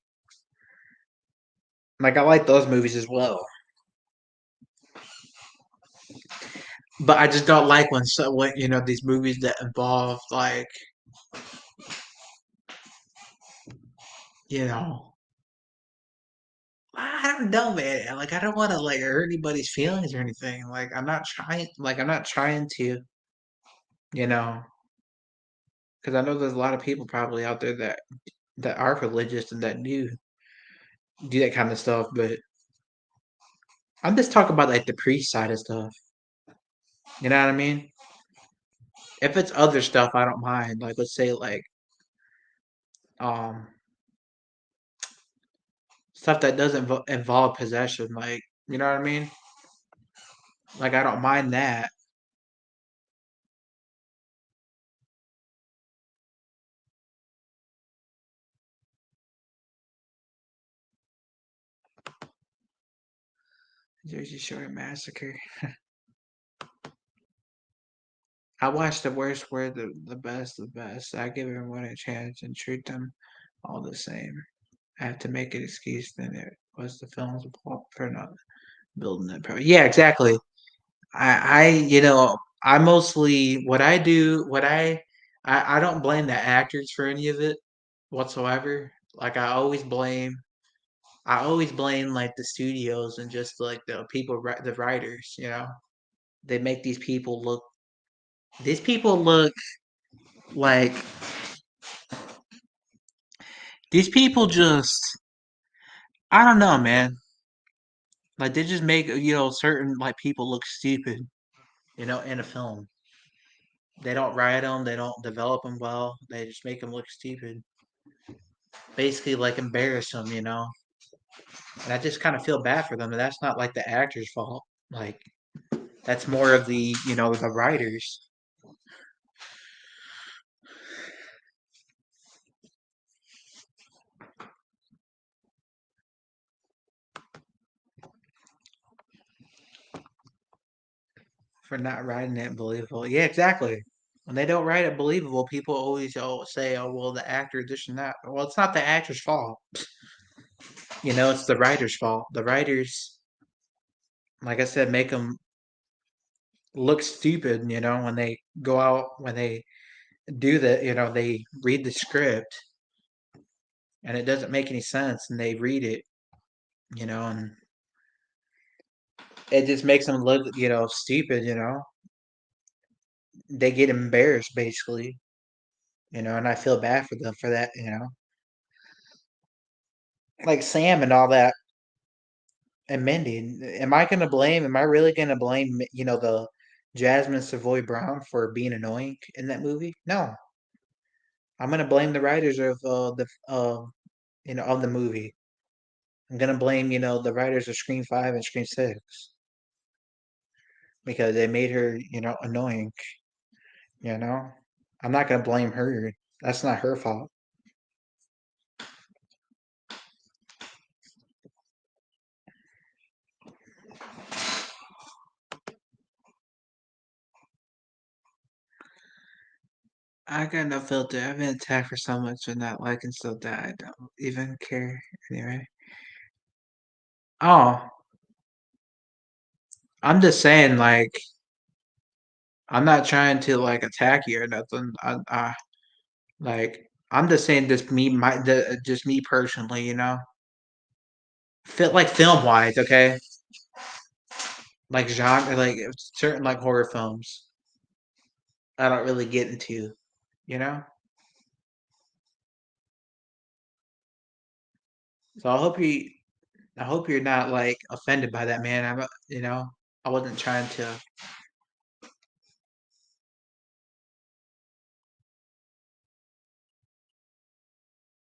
I like those movies as well. But I just don't like when these movies that involve like you know I don't know, man. Like I don't want to like hurt anybody's feelings or anything. Like I'm not trying to, you know, because I know there's a lot of people probably out there that are religious and that do that kind of stuff. But I'm just talking about like the priest side of stuff. You know what I mean? If it's other stuff, I don't mind. Like let's say like um stuff that doesn't involve possession. Like you know what I mean? Like I don't mind that. Jersey Shore Massacre. I watch the worst word, the best, the best. I give everyone a chance and treat them all the same. I have to make an excuse, then it was the film's fault for not building that power. Yeah, exactly. I mostly what I do, I don't blame the actors for any of it whatsoever. Like I always blame like the studios and just like the people, the writers. They make these people look like these people just I don't know, man. Like they just make certain like people look stupid, in a film. They don't write them, they don't develop them well. They just make them look stupid. basically like embarrass them, And I just kind of feel bad for them. And that's not like the actor's fault. Like that's more of the writers for not writing it believable. Yeah, exactly. When they don't write it believable, people always say, "Oh, well, the actor this and that." Well, it's not the actor's fault. It's the writer's fault. The writers, like I said, make them look stupid. When they go out, when they do that, they read the script and it doesn't make any sense, and they read it, and it just makes them look, stupid. They get embarrassed basically, and I feel bad for them for that. Like Sam and all that, and Mindy. Am I really gonna blame, the Jasmine Savoy Brown for being annoying in that movie? No, I'm gonna blame the writers of of the movie. I'm gonna blame, the writers of Scream 5 and Scream 6 because they made her, annoying. You know, I'm not gonna blame her. That's not her fault. I got no filter. I've been attacked for so much for not liking stuff that I don't even care anyway. Oh, I'm just saying, like, I'm not trying to like attack you or nothing. Like, I'm just saying, just me personally, fit like film wise, okay, like genre, like certain like horror films. I don't really get into, you know. So I hope you're not like offended by that, man. I wasn't trying to.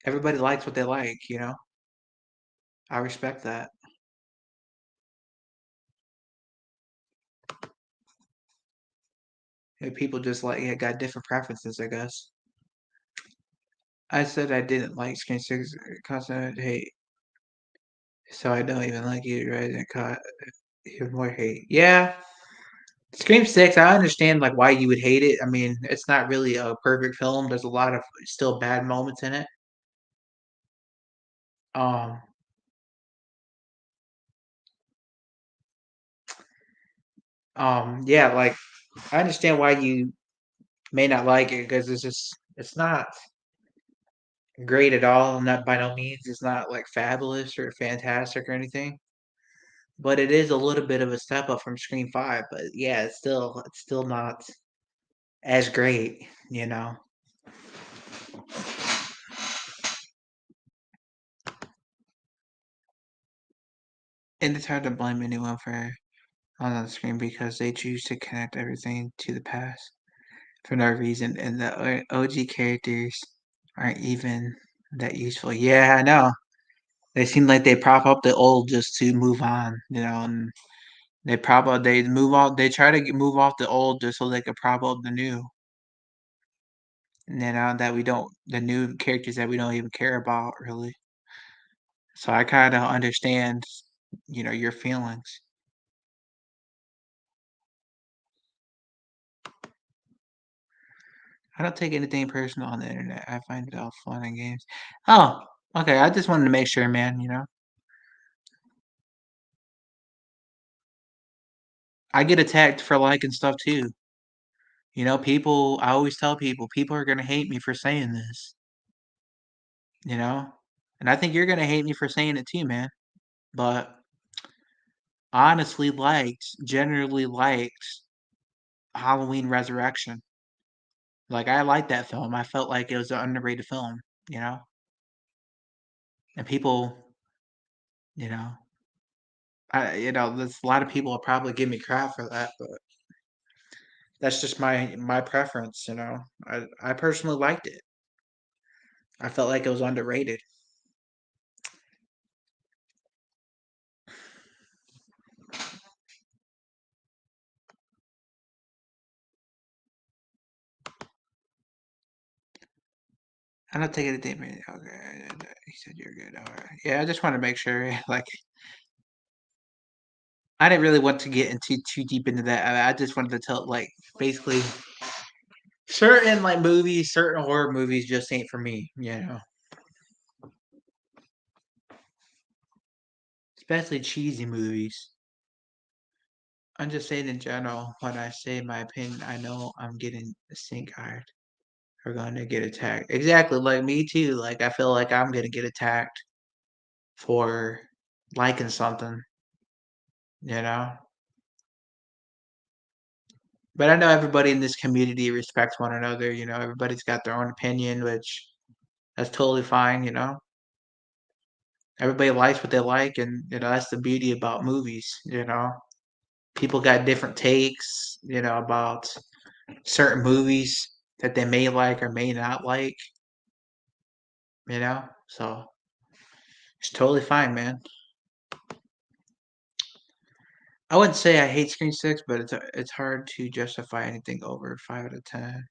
Everybody likes what they like. I respect that. People just like got different preferences, I guess. I said I didn't like Screen Six constant hate, so I don't even like you, right? And caught even more hate. Yeah, Scream Six. I understand like why you would hate it. I mean, it's not really a perfect film. There's a lot of still bad moments in it. Um, yeah, like I understand why you may not like it because it's not great at all. Not by no means. It's not like fabulous or fantastic or anything. But it is a little bit of a step up from Scream 5, but yeah, it's still not as great. And it's hard to blame anyone for on the screen because they choose to connect everything to the past for no reason, and the OG characters aren't even that useful. Yeah, I know. They seem like they prop up the old just to move on, and they move on. They try to move off the old just so they could prop up the new. That we don't the new characters that we don't even care about really. So I kind of understand, your feelings. I don't take anything personal on the internet. I find it all fun and games. Oh, okay. I just wanted to make sure, man. I get attacked for liking stuff too. I always tell people are gonna hate me for saying this, you know? And I think you're gonna hate me for saying it too, man. But honestly generally liked Halloween Resurrection. Like I liked that film. I felt like it was an underrated film, you know? And people, you know, there's a lot of people will probably give me crap for that, but that's just my preference. I personally liked it. I felt like it was underrated. I'm not taking a date, man. Okay, he said you're good. All right. Yeah, I just want to make sure. Like, I didn't really want to get into too deep into that. I just wanted to tell, like, basically, certain like movies, certain horror movies just ain't for me. Especially cheesy movies. I'm just saying in general. When I say my opinion, I know I'm getting stink eyed or gonna get attacked. Exactly, like me too. Like I feel like I'm gonna get attacked for liking something. You know. But I know everybody in this community respects one another. Everybody's got their own opinion, which that's totally fine. Everybody likes what they like, and that's the beauty about movies. People got different takes. About certain movies that they may like or may not like. So it's totally fine, man. I wouldn't say I hate Screen Six, but it's hard to justify anything over 5 out of 10.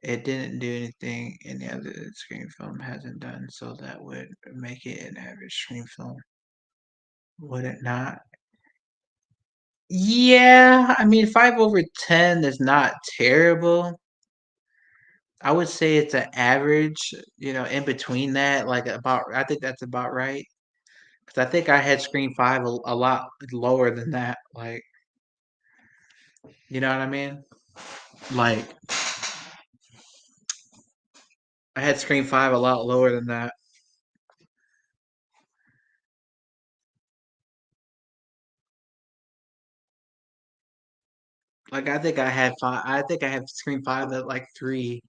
It didn't do anything any other Scream film hasn't done, so that would make it an average Scream film. Would it not? Yeah, I mean 5/10 is not terrible. I would say it's an average, in between that, like about. I think that's about right. Because I think I had Scream Five a lot lower than that. Like, you know what I mean? Like, I had Scream Five a lot lower than that. Like, I think I had five. I think I had Scream Five at like 3/10,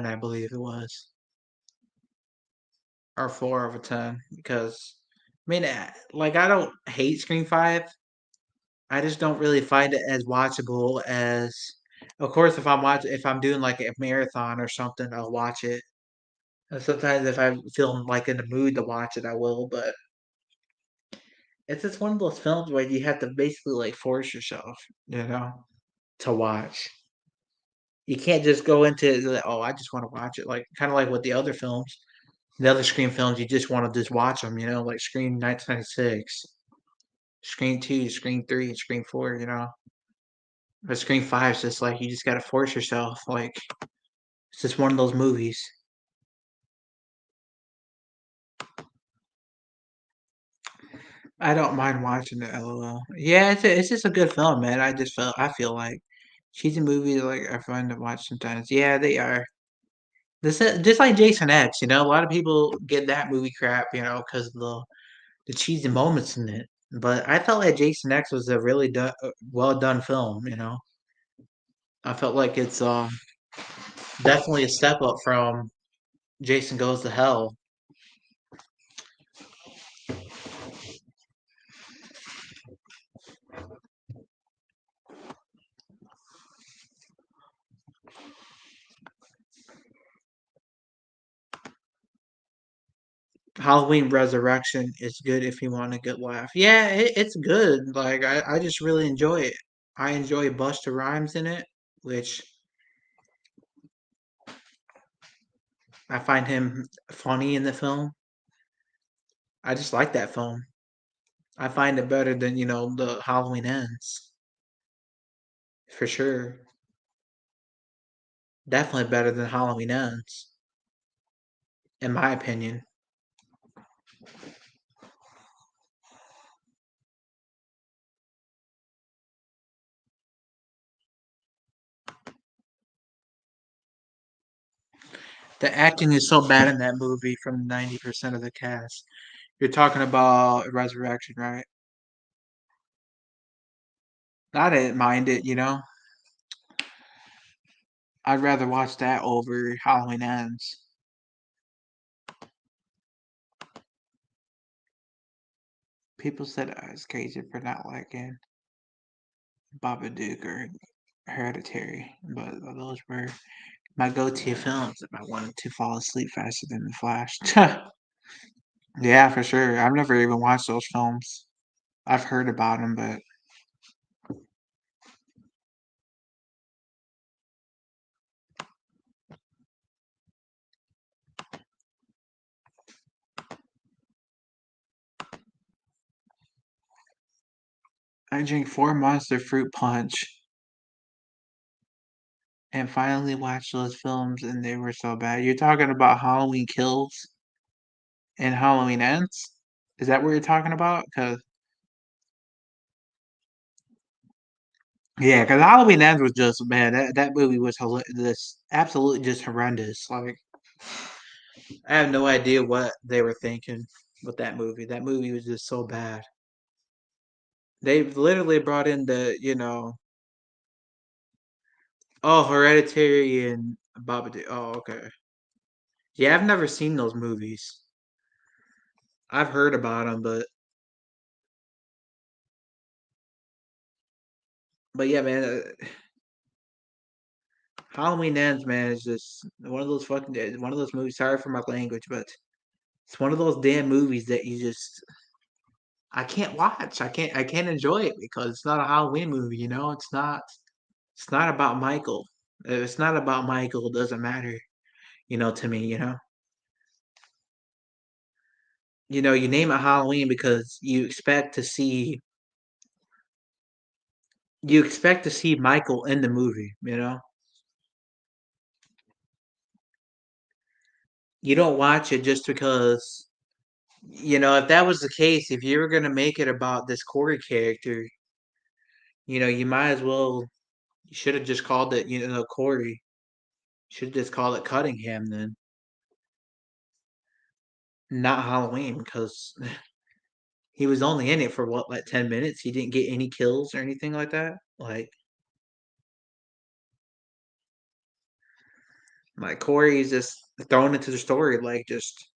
I believe it was, or 4/10. Because, I mean, like, I don't hate Scream Five. I just don't really find it as watchable as. Of course, if I'm doing like a marathon or something, I'll watch it. And sometimes if I'm feeling like in the mood to watch it, I will. But it's just one of those films where you have to basically like force yourself, to watch. You can't just go into it like, oh, I just want to watch it. Like kind of like with the other films, the other Scream films, you just want to just watch them, like Scream 1996, Scream 2, Scream 3, and Scream 4, But Scream 5 is just like you just got to force yourself. Like it's just one of those movies. I don't mind watching it. LOL. Yeah, it's just a good film, man. I feel like cheesy movies like are fun to watch sometimes. Yeah, they are. This just like Jason X. A lot of people get that movie crap, because the cheesy moments in it. But I felt like Jason X was a really well done film. I felt like it's definitely a step up from Jason Goes to Hell. Halloween Resurrection is good if you want a good laugh. Yeah, it's good. Like I just really enjoy it. I enjoy Busta Rhymes in it, which I find him funny in the film. I just like that film. I find it better than the Halloween Ends for sure. Definitely better than Halloween Ends, in my opinion. The acting is so bad in that movie from 90% of the cast. You're talking about Resurrection, right? I didn't mind it. I'd rather watch that over Halloween Ends. People said I was crazy for not liking Babadook or Hereditary, but those were my go-to films if I wanted to fall asleep faster than the Flash. Yeah, for sure. I've never even watched those films. I've heard about them, but I drank 4 Monster Fruit Punch and finally watched those films, and they were so bad. You're talking about Halloween Kills and Halloween Ends? Is that what you're talking about? Cause yeah, cause Halloween Ends was just man. That movie was this absolutely just horrendous. Like I have no idea what they were thinking with that movie. That movie was just so bad. They literally brought in oh, Hereditary and Babadook. Oh, okay. Yeah, I've never seen those movies. I've heard about them, but yeah, man. Halloween Ends, man, is just one of those movies. Sorry for my language, but it's one of those damn movies that you just I can't watch. I can't enjoy it because it's not a Halloween movie. It's not about Michael. If it's not about Michael, it doesn't matter. To me. You name it Halloween because you expect to see Michael in the movie. You don't watch it just because. If that was the case, if you were gonna make it about this Corey character, you might as well. You should have just called it, Corey. Should have just called it Cunningham then, not Halloween, because he was only in it for what, like 10 minutes. He didn't get any kills or anything like that. Like Corey is just thrown into the story, like just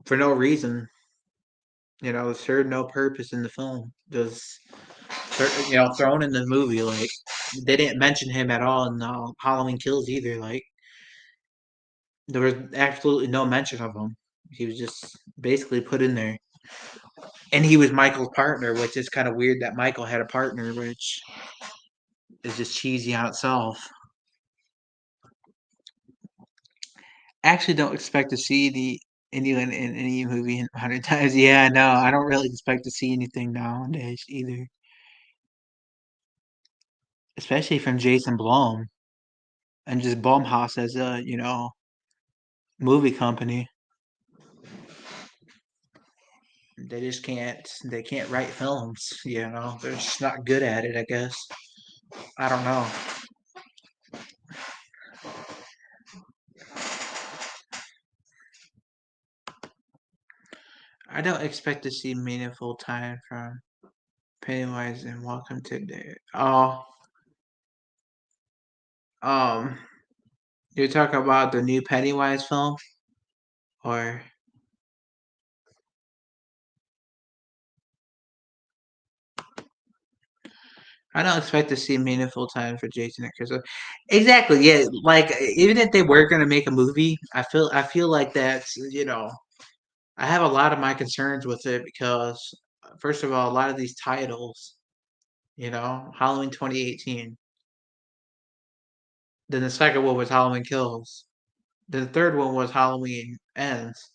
for no reason. Served no purpose in the film. Just thrown in the movie. Like they didn't mention him at all in Halloween Kills either. Like there was absolutely no mention of him. He was just basically put in there. And he was Michael's partner, which is kind of weird that Michael had a partner, which is just cheesy on itself. Actually, don't expect to see the anyone in any movie 100 times. Yeah, no, I don't really expect to see anything nowadays either, especially from Jason Blum and just Blumhouse as a movie company. They can't write films. They're just not good at it. I guess I don't know. I don't expect to see meaningful time from Pennywise and Welcome to the. Oh, um, you're talking about the new Pennywise film, or I don't expect to see meaningful time for Jason and Chris. Exactly, yeah. Like even if they were gonna make a movie, I feel like that's. I have a lot of my concerns with it because first of all, a lot of these titles, Halloween 2018. Then the second one was Halloween Kills. Then the third one was Halloween Ends.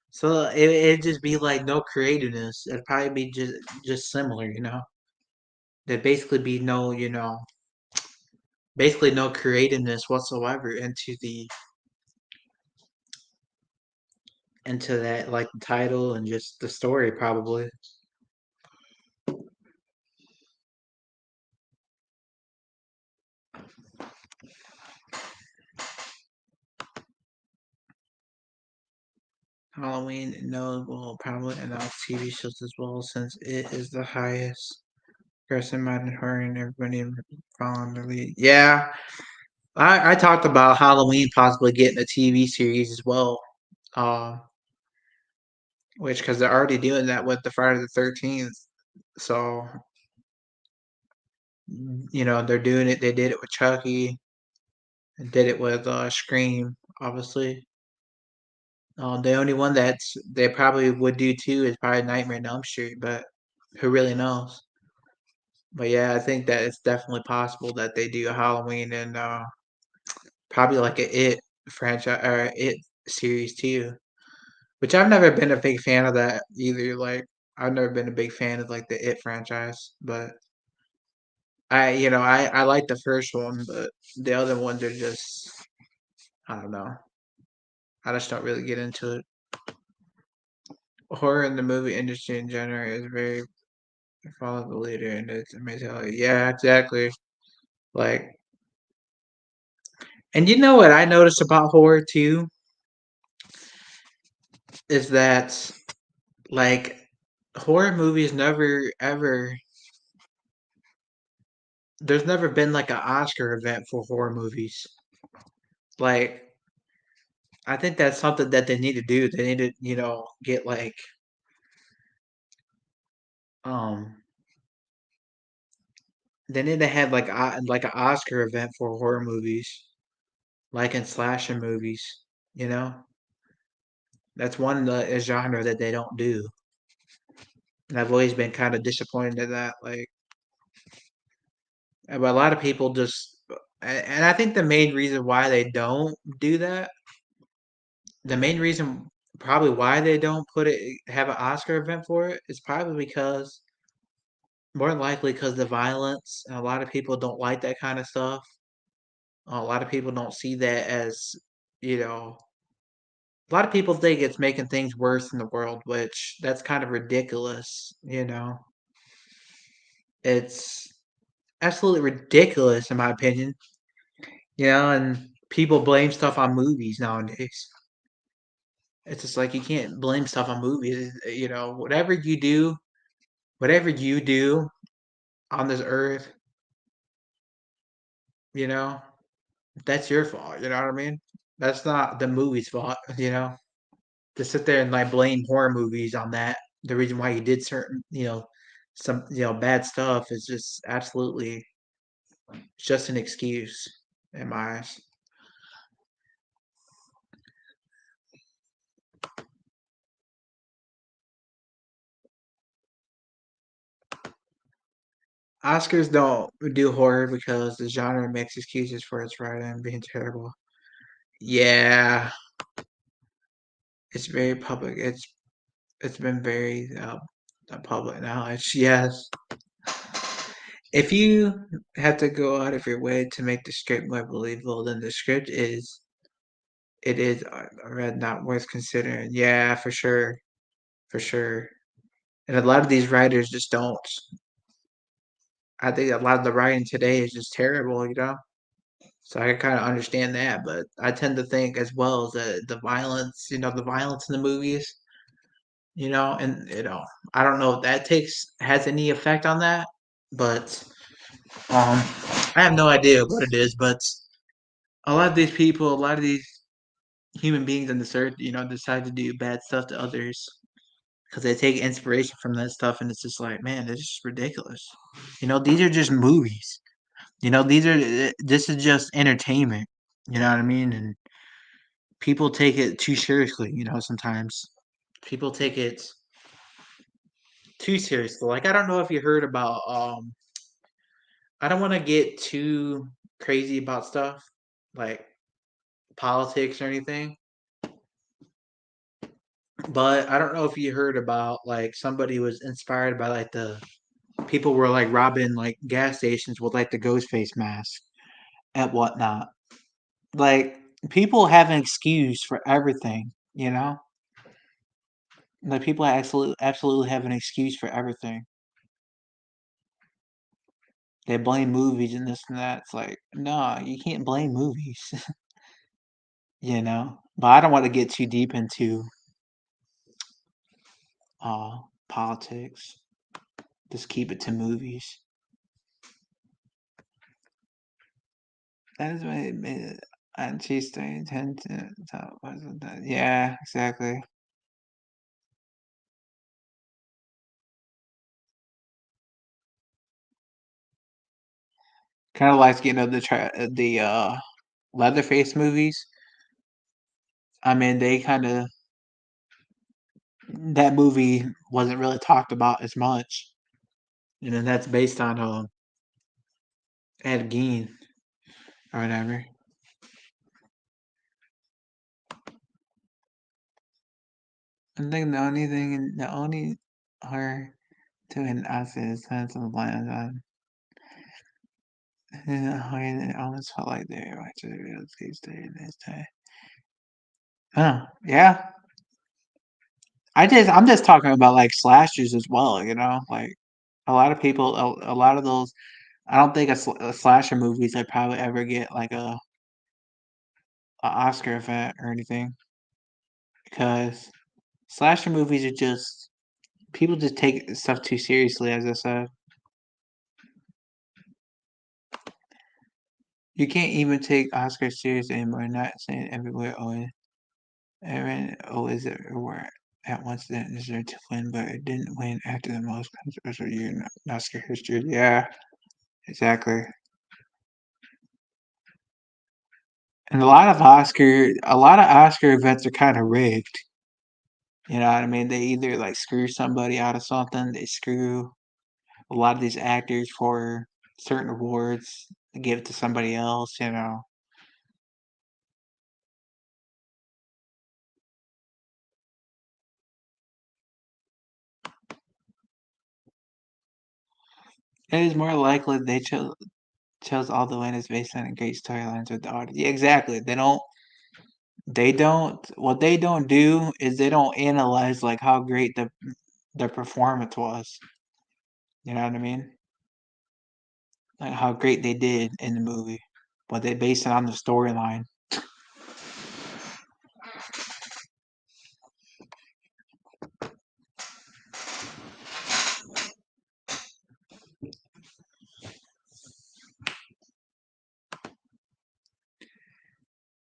So it'd just be like no creativeness. It'd probably be just similar. There'd basically be no creativeness whatsoever into that like the title and just the story probably. Halloween no will probably announce TV shows as well since it is the highest grossing modern horror and everybody following the lead. Yeah, I talked about Halloween possibly getting a TV series as well. Uh, which because they're already doing that with the Friday the 13th. So they're doing it. They did it with Chucky. and did it with Scream, obviously. The only one that's they probably would do too is probably Nightmare on Elm Street, but who really knows? But yeah, I think that it's definitely possible that they do a Halloween and probably like a It franchise or It series too. Which I've never been a big fan of that either. Like I've never been a big fan of like the It franchise, but I like the first one, but the other ones are just I don't know. I just don't really get into it. Horror in the movie industry in general is very follow the leader and it's amazing. Like, yeah, exactly. Like, and you know what I noticed about horror too is that like horror movies never ever. There's never been like an Oscar event for horror movies. Like, I think that's something that they need to do. They need to, get um, they need to have like an Oscar event for horror movies, like in slasher movies. You know, that's one genre that they don't do, and I've always been kind of disappointed in that. Like, but a lot of people just, and I think the main reason why they don't do that, the main reason probably why they don't have an Oscar event for it is probably because more than likely because the violence, and a lot of people don't like that kind of stuff. A lot of people don't see that as, you know, a lot of people think it's making things worse in the world, which that's kind of ridiculous. It's absolutely ridiculous in my opinion, and people blame stuff on movies nowadays. It's just like you can't blame stuff on movies. Whatever you do on this earth, you know, that's your fault. You know what I mean? That's not the movie's fault. To sit there and like blame horror movies on that, the reason why you did some bad stuff is just absolutely just an excuse in my eyes. Oscars don't do horror because the genre makes excuses for its writing being terrible. Yeah, it's very public. It's been very public knowledge. Yes, if you have to go out of your way to make the script more believable, then the script is read not worth considering. Yeah, for sure, for sure. And a lot of these writers just don't. I think a lot of the writing today is just terrible. So I kind of understand that, but I tend to think as well that the violence in the movies, and I don't know if that takes has any effect on that, but I have no idea what it is. But a lot of these people, a lot of these human beings on this earth, decide to do bad stuff to others because they take inspiration from that stuff, and it's just like, man, this is ridiculous. These are just movies. This is just entertainment. You know what I mean? And people take it too seriously. Sometimes people take it too seriously. Like I don't know if you heard about. I don't want to get too crazy about stuff like politics or anything, but I don't know if you heard about like somebody was inspired by like the people were like robbing like gas stations with like the ghost face mask and whatnot. Like people have an excuse for everything. Like people absolutely have an excuse for everything. They blame movies and this and that. It's like, no, you can't blame movies, But I don't want to get too deep into politics. Just keep it to movies. That is my and she's staying tend to talk about that. Yeah, exactly. Kind of like the Leatherface movies. I mean, they kind of that movie wasn't really talked about as much, and then that's based on Ed Gein or whatever. I think the only her to an acid is sense of blind on. I almost felt like they were actually real case day in this time. Oh, yeah. I'm just talking about like slashers as well, like a lot of people, a lot of those. I don't think a slasher movies would probably ever get like a Oscar event or anything because slasher movies are just people just take stuff too seriously, as I said. You can't even take Oscars serious anymore. Not saying everywhere always everywhere at once didn't deserve to win, but it didn't win after the most controversial year in Oscar history. Yeah, exactly. And a lot of Oscar events are kind of rigged. You know what I mean? They either like screw somebody out of something, they screw a lot of these actors for certain awards, give it to somebody else. It is more likely they chose all the winners based on great storylines with the audience. Yeah, exactly. What they don't do is they don't analyze like how great the performance was. You know what I mean? Like how great they did in the movie. But they base it on the storyline.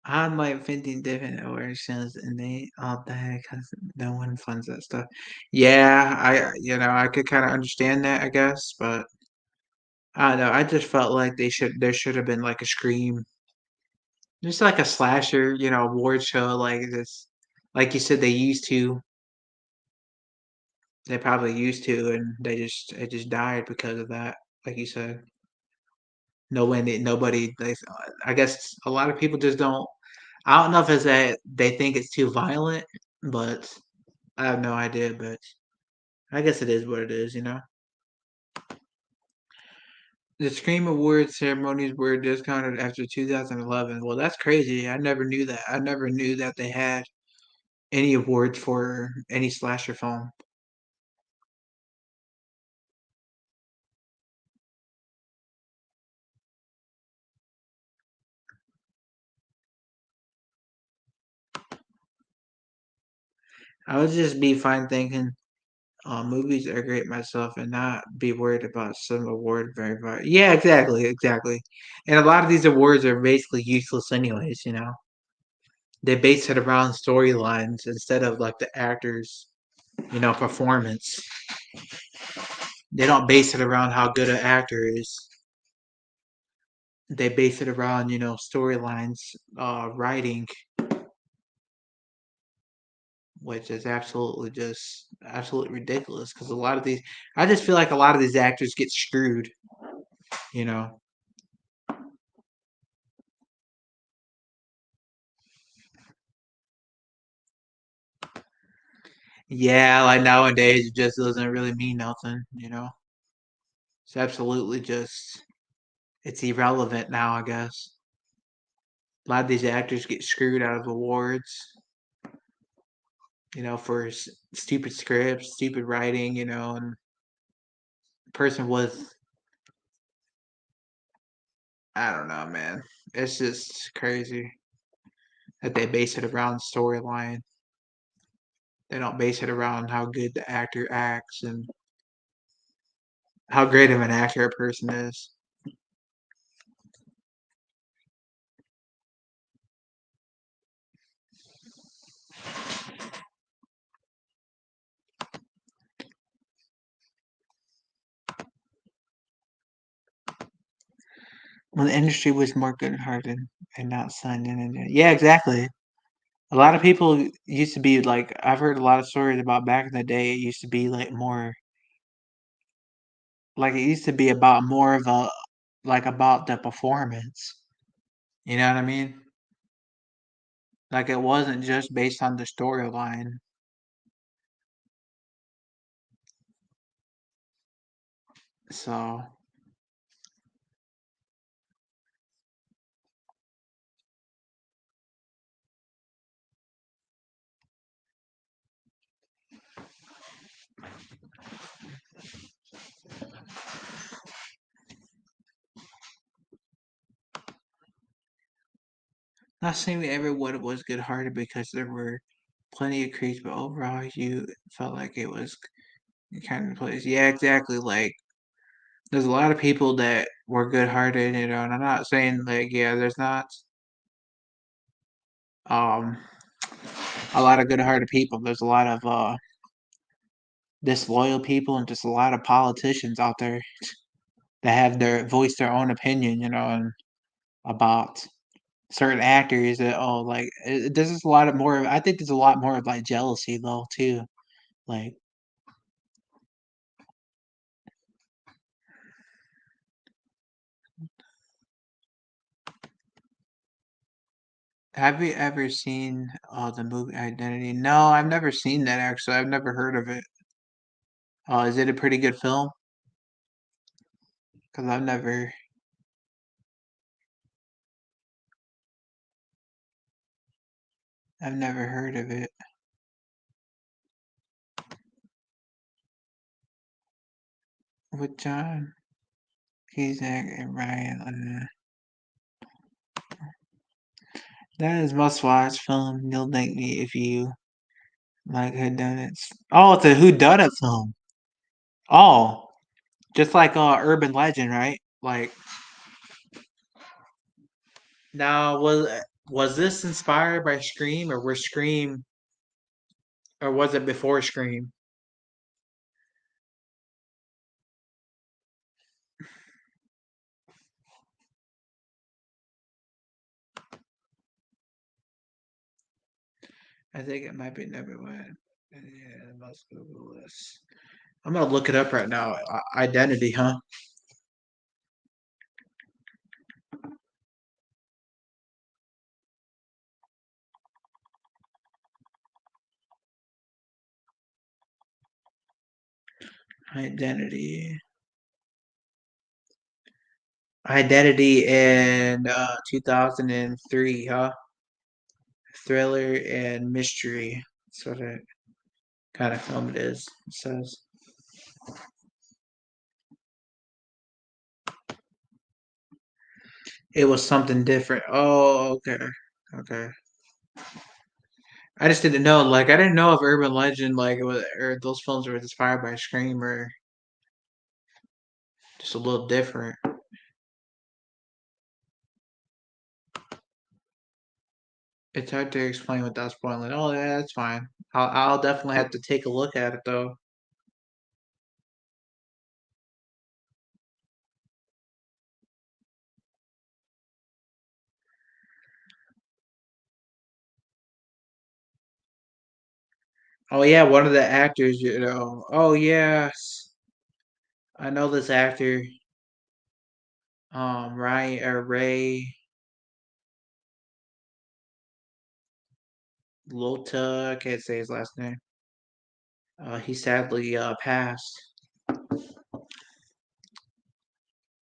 I had like 15 different award shows and they all die because no one funds that stuff. Yeah, I could kind of understand that, I guess, but I don't know. I just felt like there should have been like a Scream, just like a slasher, award show like this. Like you said, they probably used to, and it just died because of that. Like you said, nobody. I guess a lot of people just don't. I don't know if it's that they think it's too violent, but I have no idea. But I guess it is what it is. The Scream Awards ceremonies were discounted after 2011. Well, that's crazy. I never knew that. I never knew that they had any awards for any slasher film. I would just be fine thinking movies are great myself and not be worried about some award yeah, exactly. And a lot of these awards are basically useless anyways. They base it around storylines instead of like the actors, performance. They don't base it around how good an actor is. They base it around, storylines, writing, which is absolutely ridiculous because a lot of these I just feel like a lot of these actors get screwed, you know. Yeah, like nowadays it just doesn't really mean nothing. It's absolutely just it's irrelevant now, I guess. A lot of these actors get screwed out of awards, for stupid scripts, stupid writing, and the person was I don't know, man. It's just crazy that they base it around storyline. They don't base it around how good the actor acts and how great of an actor a person is. When the industry was more good-hearted and not signed in. Yeah, exactly. A lot of people used to be like I've heard a lot of stories about back in the day. It used to be like more like it used to be about more of a like about the performance. You know what I mean? Like it wasn't just based on the storyline. So not saying everyone was good-hearted because there were plenty of creeps, but overall you felt like it was kind of place. Yeah, exactly. Like there's a lot of people that were good-hearted, and I'm not saying like yeah, there's not um a lot of good-hearted people. There's a lot of disloyal people and just a lot of politicians out there that have their voice their own opinion, and about certain actors that like there's just a lot of more. I think there's a lot more of like jealousy though too. Like, have you ever seen the movie Identity? No, I've never seen that actually. I've never heard of it. Is it a pretty good film? Because I've never heard of it. With John Cusack and Ryan. That is must-watch film. You'll thank me if you like whodunits. Oh, it's a whodunit film. Oh, just like Urban Legend, right? Like now was this inspired by Scream or was it before Scream? I think it might be number one. Yeah, let's Google this. I'm gonna look it up right now. Identity, huh? Identity. Identity in 2003, huh? Thriller and mystery. That's what it kind of film it is. It says it was something different. Oh, okay, okay. I just didn't know. Like, I didn't know if Urban Legend, like, it was, or those films were inspired by Scream or just a little different. It's hard to explain without spoiling. Oh, yeah, that's fine. I'll definitely have to take a look at it though. Oh yeah, one of the actors. Oh yes, I know this actor. Ryan or Ray Lota. I can't say his last name. He sadly passed.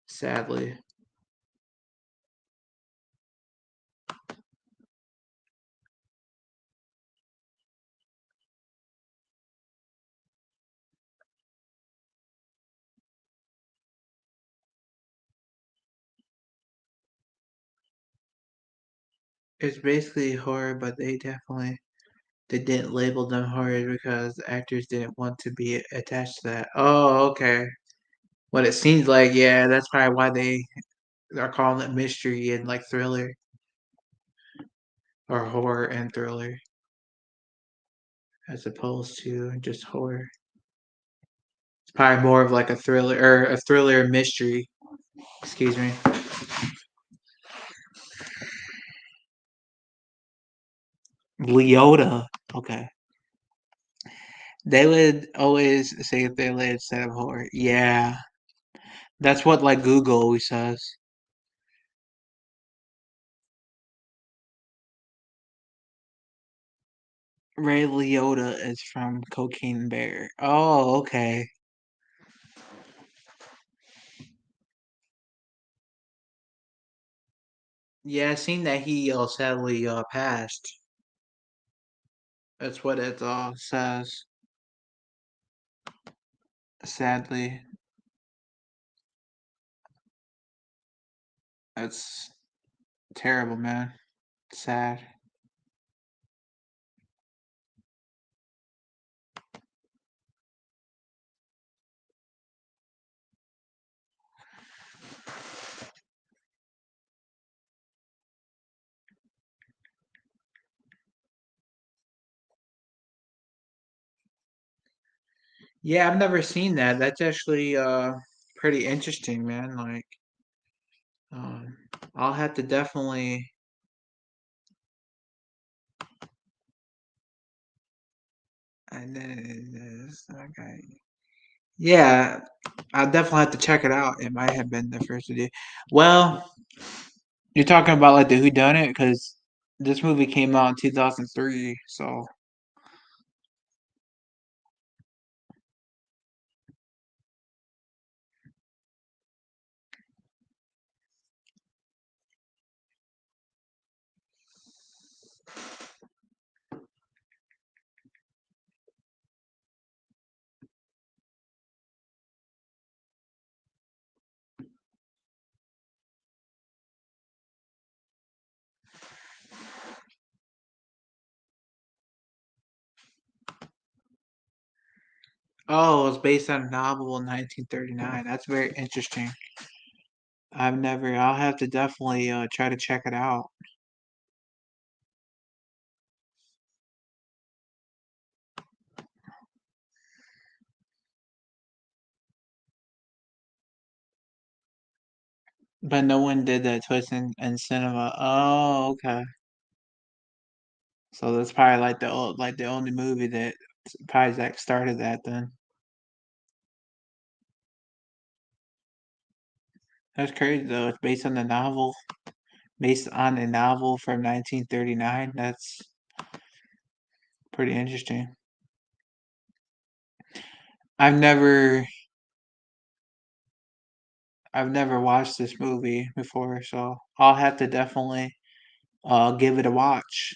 Sadly, it's basically horror, but they didn't label them horror because actors didn't want to be attached to that. Oh, okay. What it seems like, yeah, that's probably why they are calling it mystery and like thriller or horror and thriller as opposed to just horror. It's probably more of like a thriller or a thriller mystery. Excuse me. Leota. Okay. They would always say if they laid set of horror. Yeah. That's what like Google always says. Ray Liotta is from Cocaine Bear. Oh, okay. Yeah, I seen that he sadly passed. That's what it says. Sadly, that's terrible, man. Sad. Yeah, I've never seen that. That's actually pretty interesting, man. Like, um, I'll have to definitely. And then okay. Yeah, I'll definitely have to check it out. It might have been the first video. Well, you're talking about like the Who Done It because this movie came out in 2003. So, oh, it's based on a novel in 1939. That's very interesting. I've never. I'll have to definitely try to check it out. But no one did that twist in cinema. Oh, okay. So that's probably like like the only movie that probably that started that then. That's crazy though. It's based on the novel. Based on a novel from 1939. That's pretty interesting. I've never I've never watched this movie before, so I'll have to definitely give it a watch.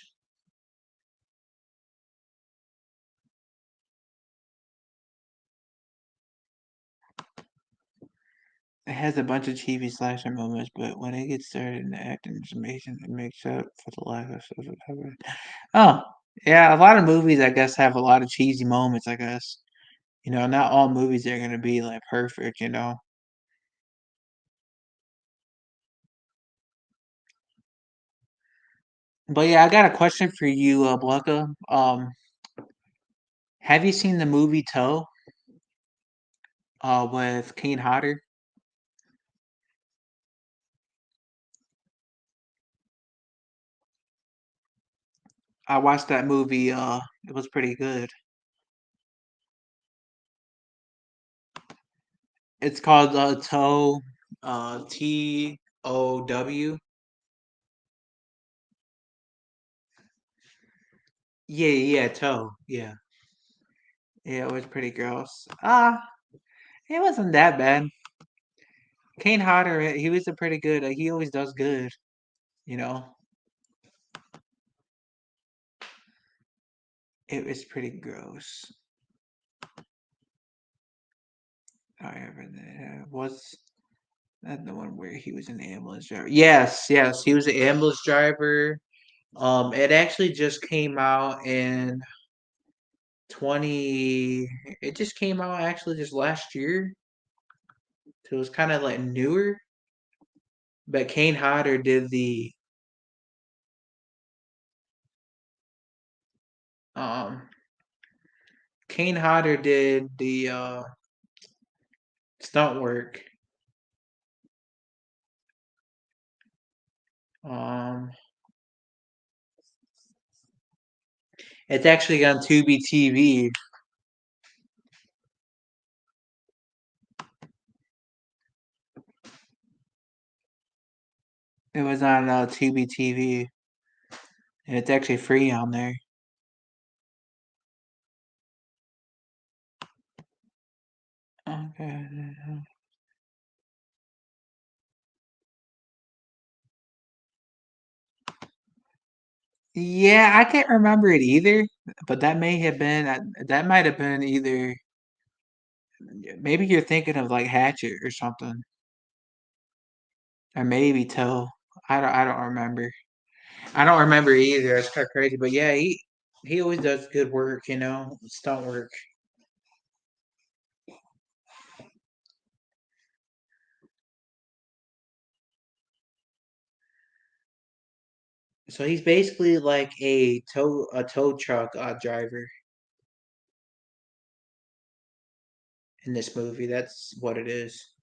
It has a bunch of TV slasher moments, but when it gets started in the acting, it's amazing. It makes up for the lack of stuff. Oh, yeah, a lot of movies, I guess, have a lot of cheesy moments, I guess. You know, not all movies are gonna be, like, perfect, you know? But, yeah, I got a question for you, Blanca. Have you seen the movie Toe, with Kane Hodder? I watched that movie, it was pretty good. It's called, Toe, Tow. Yeah, yeah, Toe, yeah. Yeah, it was pretty gross. It wasn't that bad. Kane Hodder, he was a pretty good. He always does good, you know. It was pretty gross. However, was that the one where he was an ambulance driver? Yes, yes, he was an ambulance driver. It actually just came out in 20. It just came out actually just last year. So it was kind of like newer. But Kane Hodder did the um Kane Hodder did the stunt work. Um, it's actually on Tubi TV. It was on Tubi TV, and it's actually free on there. Okay. Yeah, I can't remember it either, but that may have been that might have been either maybe you're thinking of like Hatchet or something, or maybe Toe. I don't remember. I don't remember either. It's kind of crazy, but yeah, he always does good work, stunt work. So he's basically like a tow truck driver in this movie. That's what it is.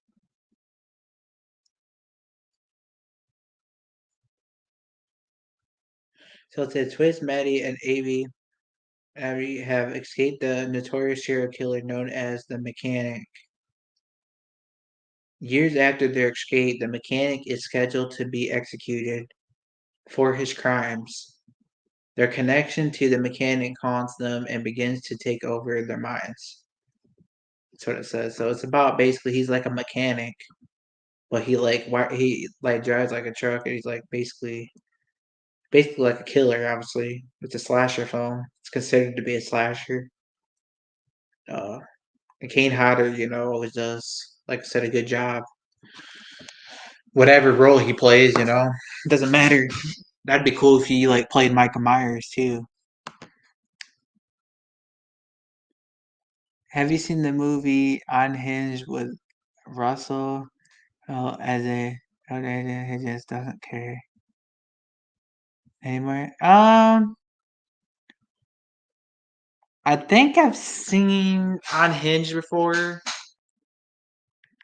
So it says Twist, Maddie, and Abby have escaped the notorious serial killer known as the Mechanic. Years after their escape, the Mechanic is scheduled to be executed for his crimes. Their connection to the Mechanic haunts them and begins to take over their minds. That's what it says. So it's about basically he's like a mechanic, but he like drives like a truck, and he's like basically like a killer. Obviously, it's a slasher film. It's considered to be a slasher. Uh, and Kane Hodder, always does, like I said, a good job. Whatever role he plays, it doesn't matter. That'd be cool if he like played Michael Myers too. Have you seen the movie Unhinged with Russell? Oh, he just doesn't care anymore. I think I've seen Unhinged before.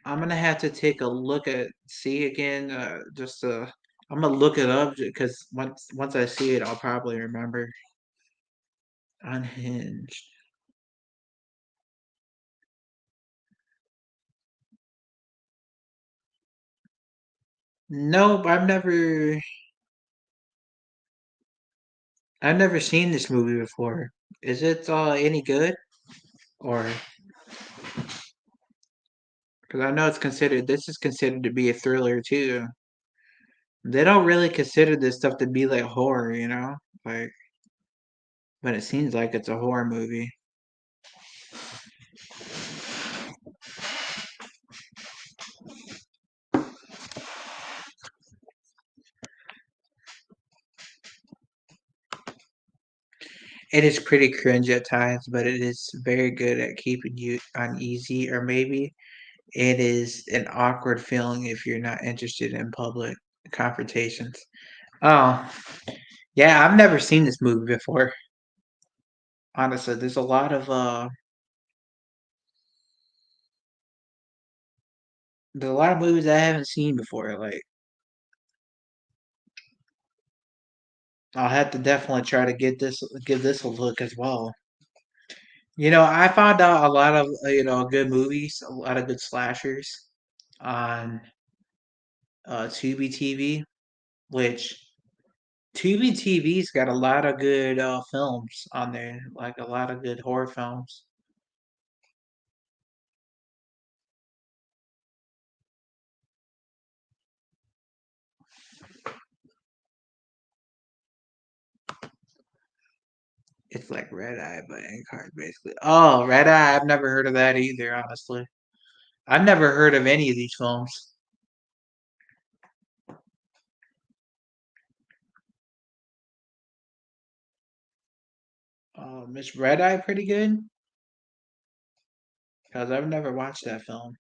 I'm gonna have to take a look at see again. I'm gonna look it up because once I see it, I'll probably remember. Unhinged. Nope, I've never seen this movie before. Is it any good? Or because I know this is considered to be a thriller too. They don't really consider this stuff to be like horror, like, but it seems like it's a horror movie. It is pretty cringe at times, but it is very good at keeping you uneasy, or maybe it is an awkward feeling if you're not interested in public confrontations. Oh, yeah, I've never seen this movie before. Honestly, there's a lot of movies I haven't seen before. Like, I'll have to definitely try to give this a look as well. I found out a lot of good movies, a lot of good slashers on Tubi TV, which Tubi TV's got a lot of good films on there, like a lot of good horror films. It's like Red Eye by Eckhart, basically. Oh, Red Eye! I've never heard of that either. Honestly, I've never heard of any of these films. Miss Red Eye pretty good because I've never watched that film.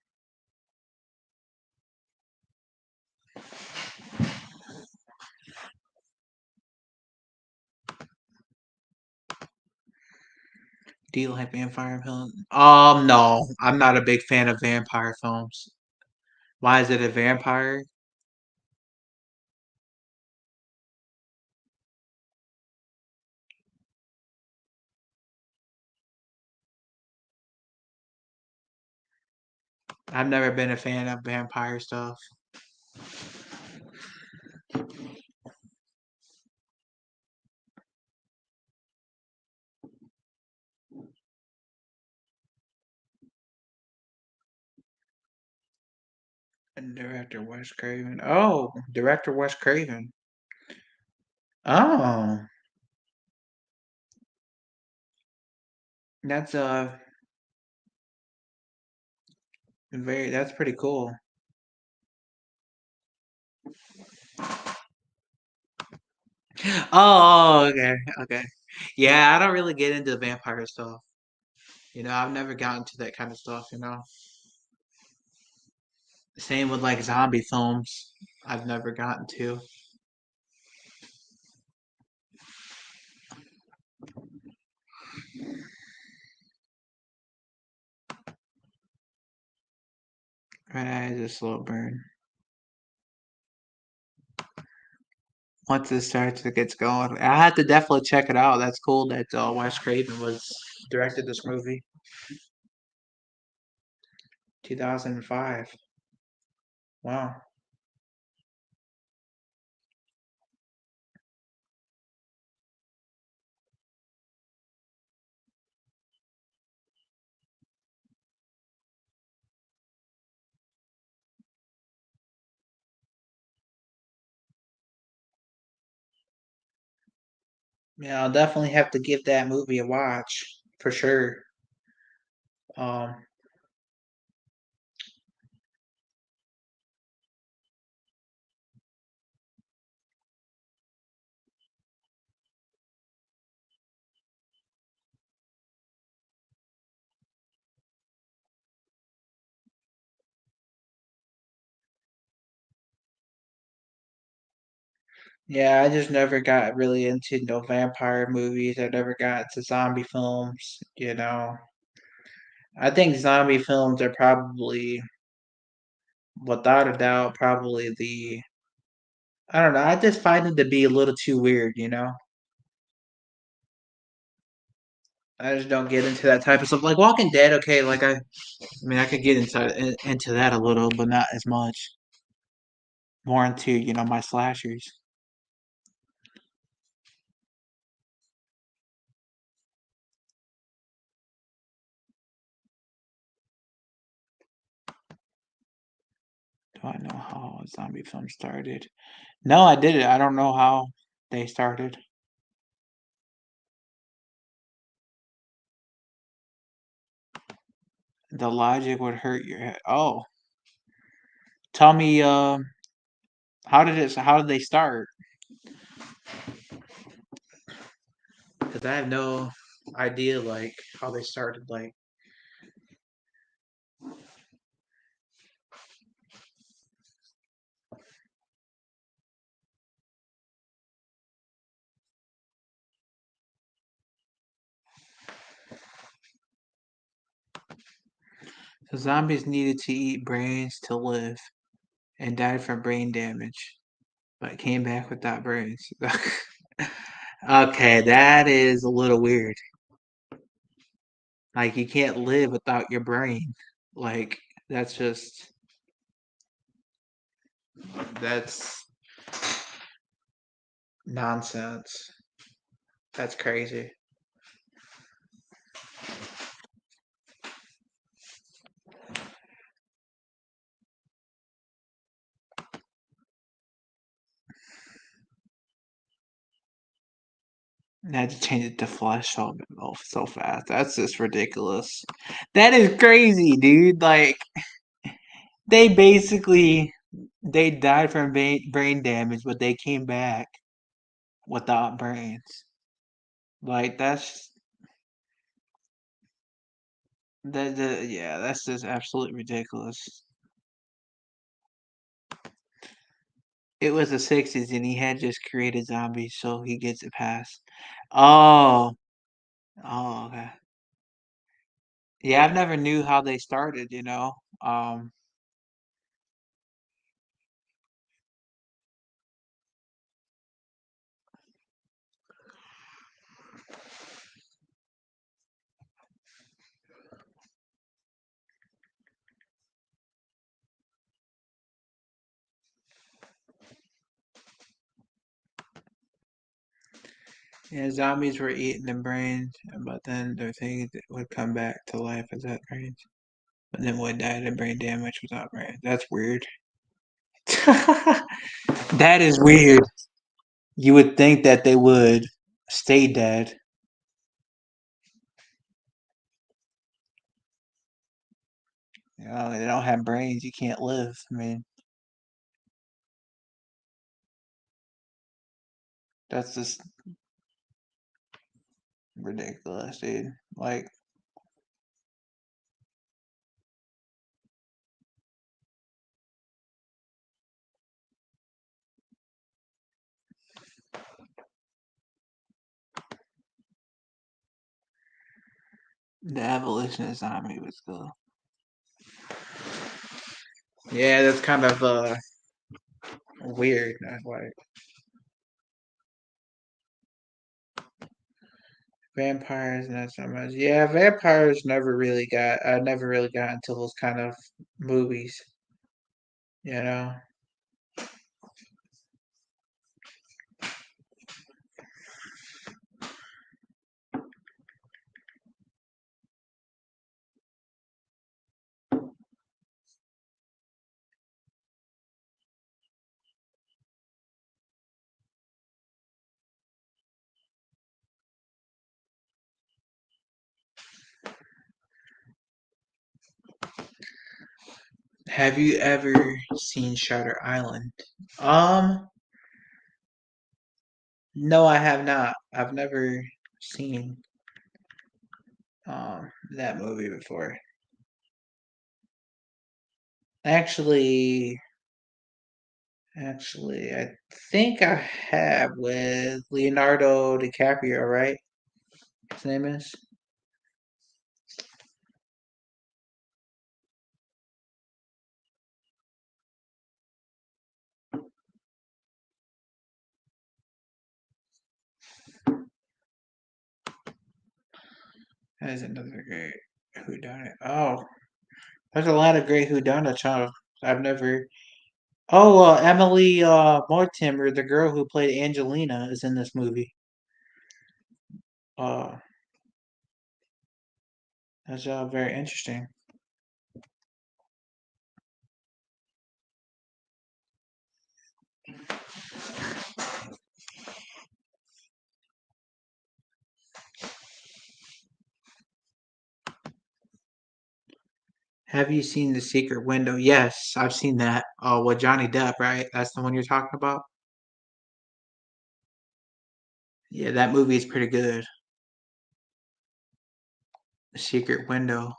Do you like vampire films? No, I'm not a big fan of vampire films. Why is it a vampire? I've never been a fan of vampire stuff. And director Wes Craven. Oh, director Wes Craven. Oh, that's that's pretty cool. Oh, okay, okay. Yeah, I don't really get into vampire stuff. I've never gotten to that kind of stuff. Same with like zombie films. I've never gotten to. Right, just slow burn. Once it starts, it gets going. I have to definitely check it out. That's cool that Wes Craven was directed this movie. 2005. Wow. Yeah, I'll definitely have to give that movie a watch for sure. Um, yeah, I just never got really into no vampire movies. I never got into zombie films. I think zombie films are probably, without a doubt, probably I don't know, I just find it to be a little too weird. I just don't get into that type of stuff. Like Walking Dead, okay, like I mean, I could get into that a little, but not as much. More into my slashers. Do I know how a zombie film started? No, I didn't. I don't know how they started. The logic would hurt your head. Oh, tell me, how did they start? Because I have no idea, like how they started. Like, the zombies needed to eat brains to live and died from brain damage, but came back without brains. Okay, that is a little weird. Like, you can't live without your brain. Like, that's just that's nonsense. That's crazy. They had to change it to flesh so fast. That's just ridiculous. That is crazy, dude. Like, they basically they died from brain damage, but they came back without brains. Like, yeah, that's just absolutely ridiculous. It was the 60s and he had just created zombies, so he gets it passed. Oh, oh, okay. Yeah, I've never knew how they started. Um, Yeah, zombies were eating the brains, but then their thing would come back to life as that brains. But then would die to brain damage without brains. That's weird. That is weird. You would think that they would stay dead. You know, they don't have brains. You can't live. I mean, that's just ridiculous, dude. Like, the evolution of zombie was cool. Yeah, that's kind of weird. Like vampires, not so much. Yeah, vampires never really got. I never really got into those kind of movies. You know. Have you ever seen Shutter Island? Um, no, I have not. I've never seen that movie before. Actually, I think I have with Leonardo DiCaprio, right? His name is. That is another great whodunit. Oh, there's a lot of great whodunits. Huh? I've never. Oh, Emily Mortimer, the girl who played Angelina, is in this movie. Uh, that's very interesting. Have you seen The Secret Window? Yes, I've seen that. Oh, with Johnny Depp, right? That's the one you're talking about? Yeah, that movie is pretty good. The Secret Window.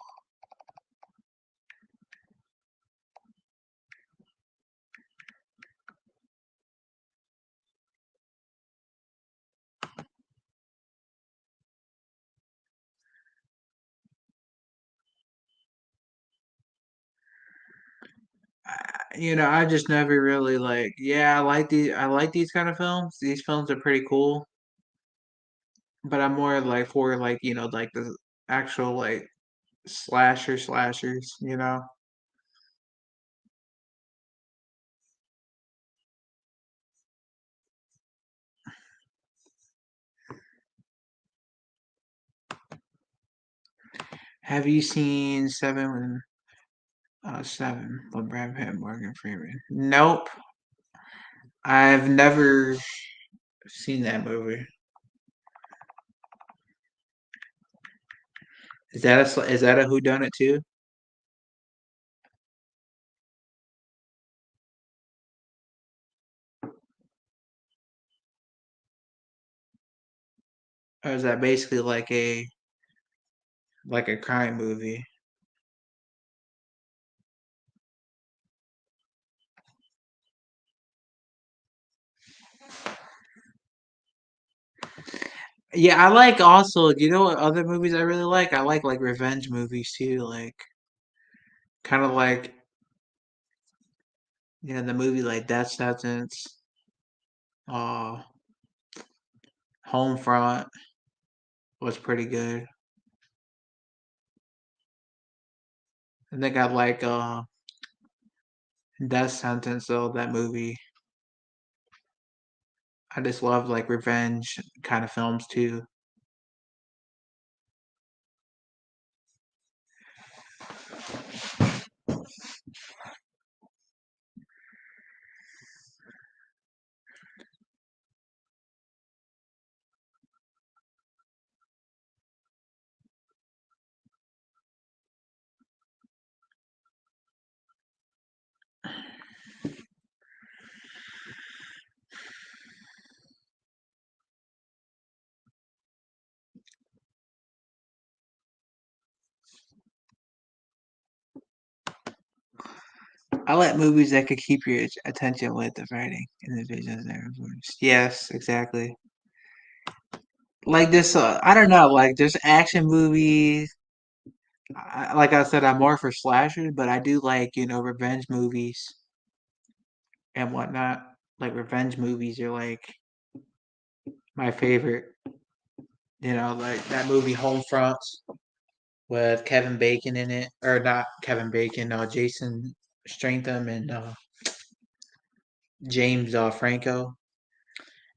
I just never really like. Yeah, I like these. I like these kind of films. These films are pretty cool, but I'm more like for like like the actual like slashers. Have you seen Seven with Brad Pitt, and Morgan Freeman? Nope, I've never seen that movie. Is that a whodunit too? Or is that basically like a crime movie? Yeah, I like also. You know what other movies I really like? I like revenge movies too. Like kind of like the movie like Death Sentence, uh, Homefront was pretty good. I think I like Death Sentence though. That movie. I just love like revenge kind of films too. I like movies that could keep your attention with the writing and the visuals and everything. Yes, exactly. Like this, I don't know. Like there's action movies. Like I said, I'm more for slashers, but I do like revenge movies and whatnot. Like revenge movies are like my favorite. Like that movie Homefront with Kevin Bacon in it, or not Kevin Bacon, Jason Stratham and James Franco,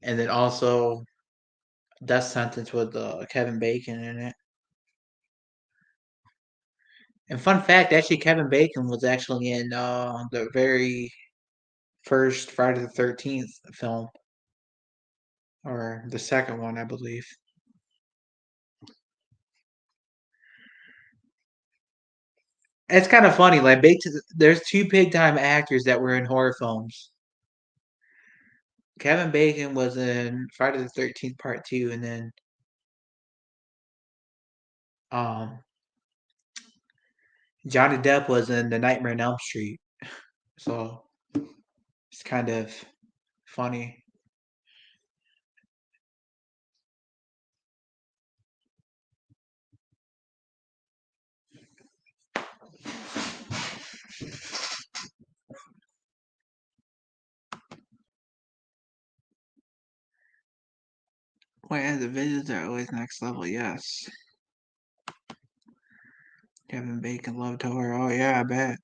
and then also Death Sentence with Kevin Bacon in it. And fun fact, actually, Kevin Bacon was actually in the very first Friday the 13th film, or the second one, I believe. It's kind of funny. Like, there's two big time actors that were in horror films. Kevin Bacon was in Friday the 13th Part Two, and then um, Johnny Depp was in The Nightmare on Elm Street. So it's kind of funny. Well, yeah, the visuals are always next level. Yes, Kevin Bacon loved horror. Oh yeah, I bet.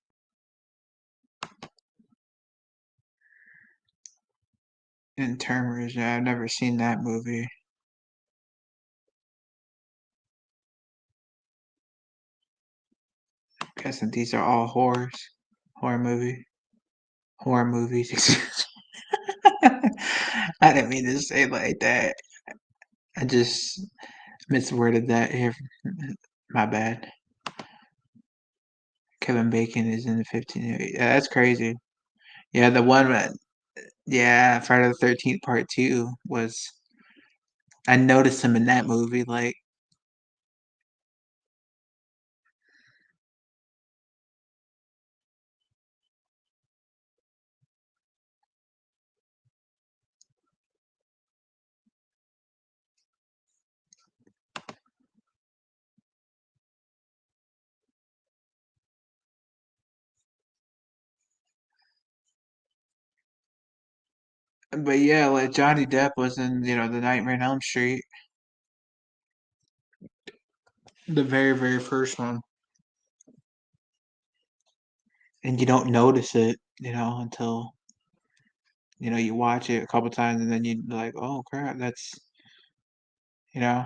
And Termers, yeah, I've never seen that movie. Guessing these are all horror movie, horror movies. I didn't mean to say it like that. I just misworded that here. My bad. Kevin Bacon is in the 15. Yeah, that's crazy. Yeah, the one. Yeah, Friday the 13th Part Two was. I noticed him in that movie. Like, but yeah, like Johnny Depp was in the Nightmare on Elm Street, the very very first one, and you don't notice it, until you watch it a couple times, and then you're like, oh crap, that's you know,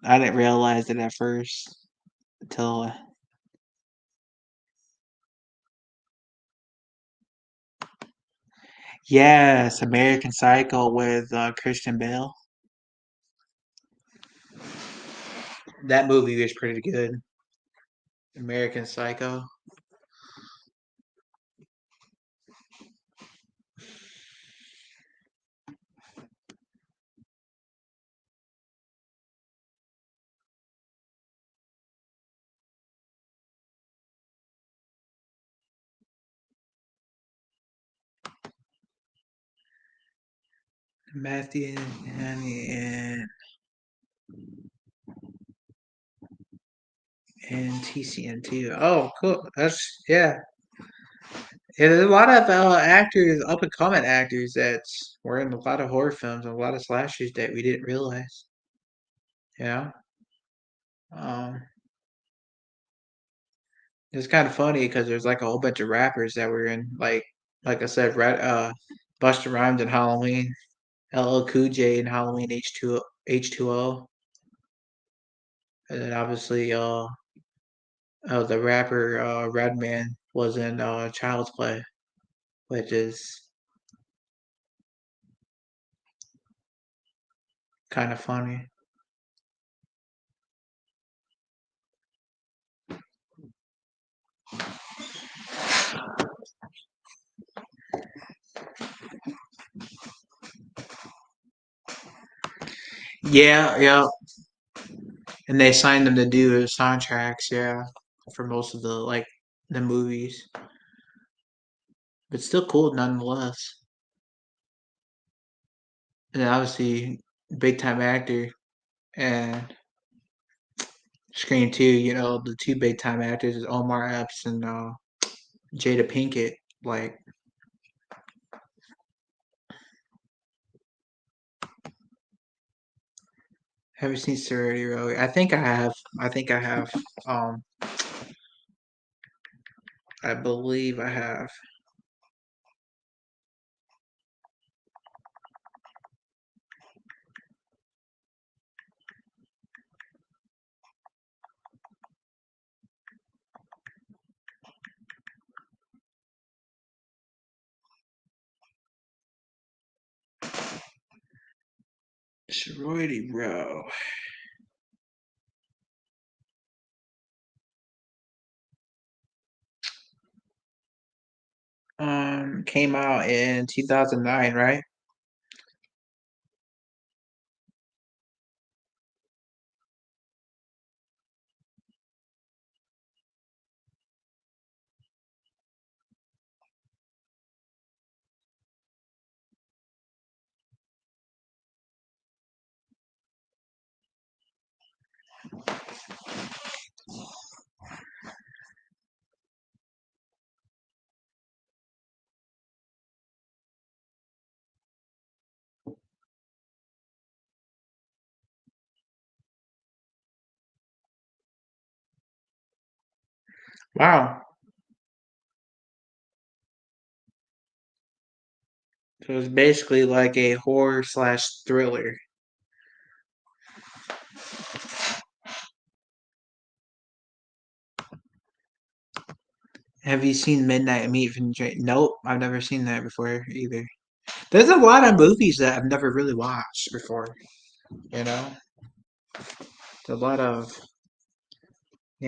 I didn't realize it at first until yes, American Psycho with Christian Bale. That movie was pretty good. American Psycho. Matthew and TCN2. Oh, cool. That's yeah. Yeah, there's a lot of actors, up and coming actors that were in a lot of horror films and a lot of slashers that we didn't realize. You know, um, it's kind of funny because there's like a whole bunch of rappers that were in like I said, Busta Rhymes and Halloween. LL Cool J and Halloween H2O, and then obviously the rapper Redman was in Child's Play, which is kind of funny. Yeah, yeah. And they signed them to do soundtracks, yeah, for most of the movies. But still cool nonetheless. And obviously big time actor and Scream 2, the two big time actors is Omar Epps and Jada Pinkett. Like, have you seen Sorority Row? I think I have. I think I have. Um, I believe I have. Sorority Row. Came out in 2009, right? Wow. So it's basically like a horror slash thriller. Have you seen Midnight Meat from Nope, I've never seen that before either. There's a lot of movies that I've never really watched before. You know, there's a lot of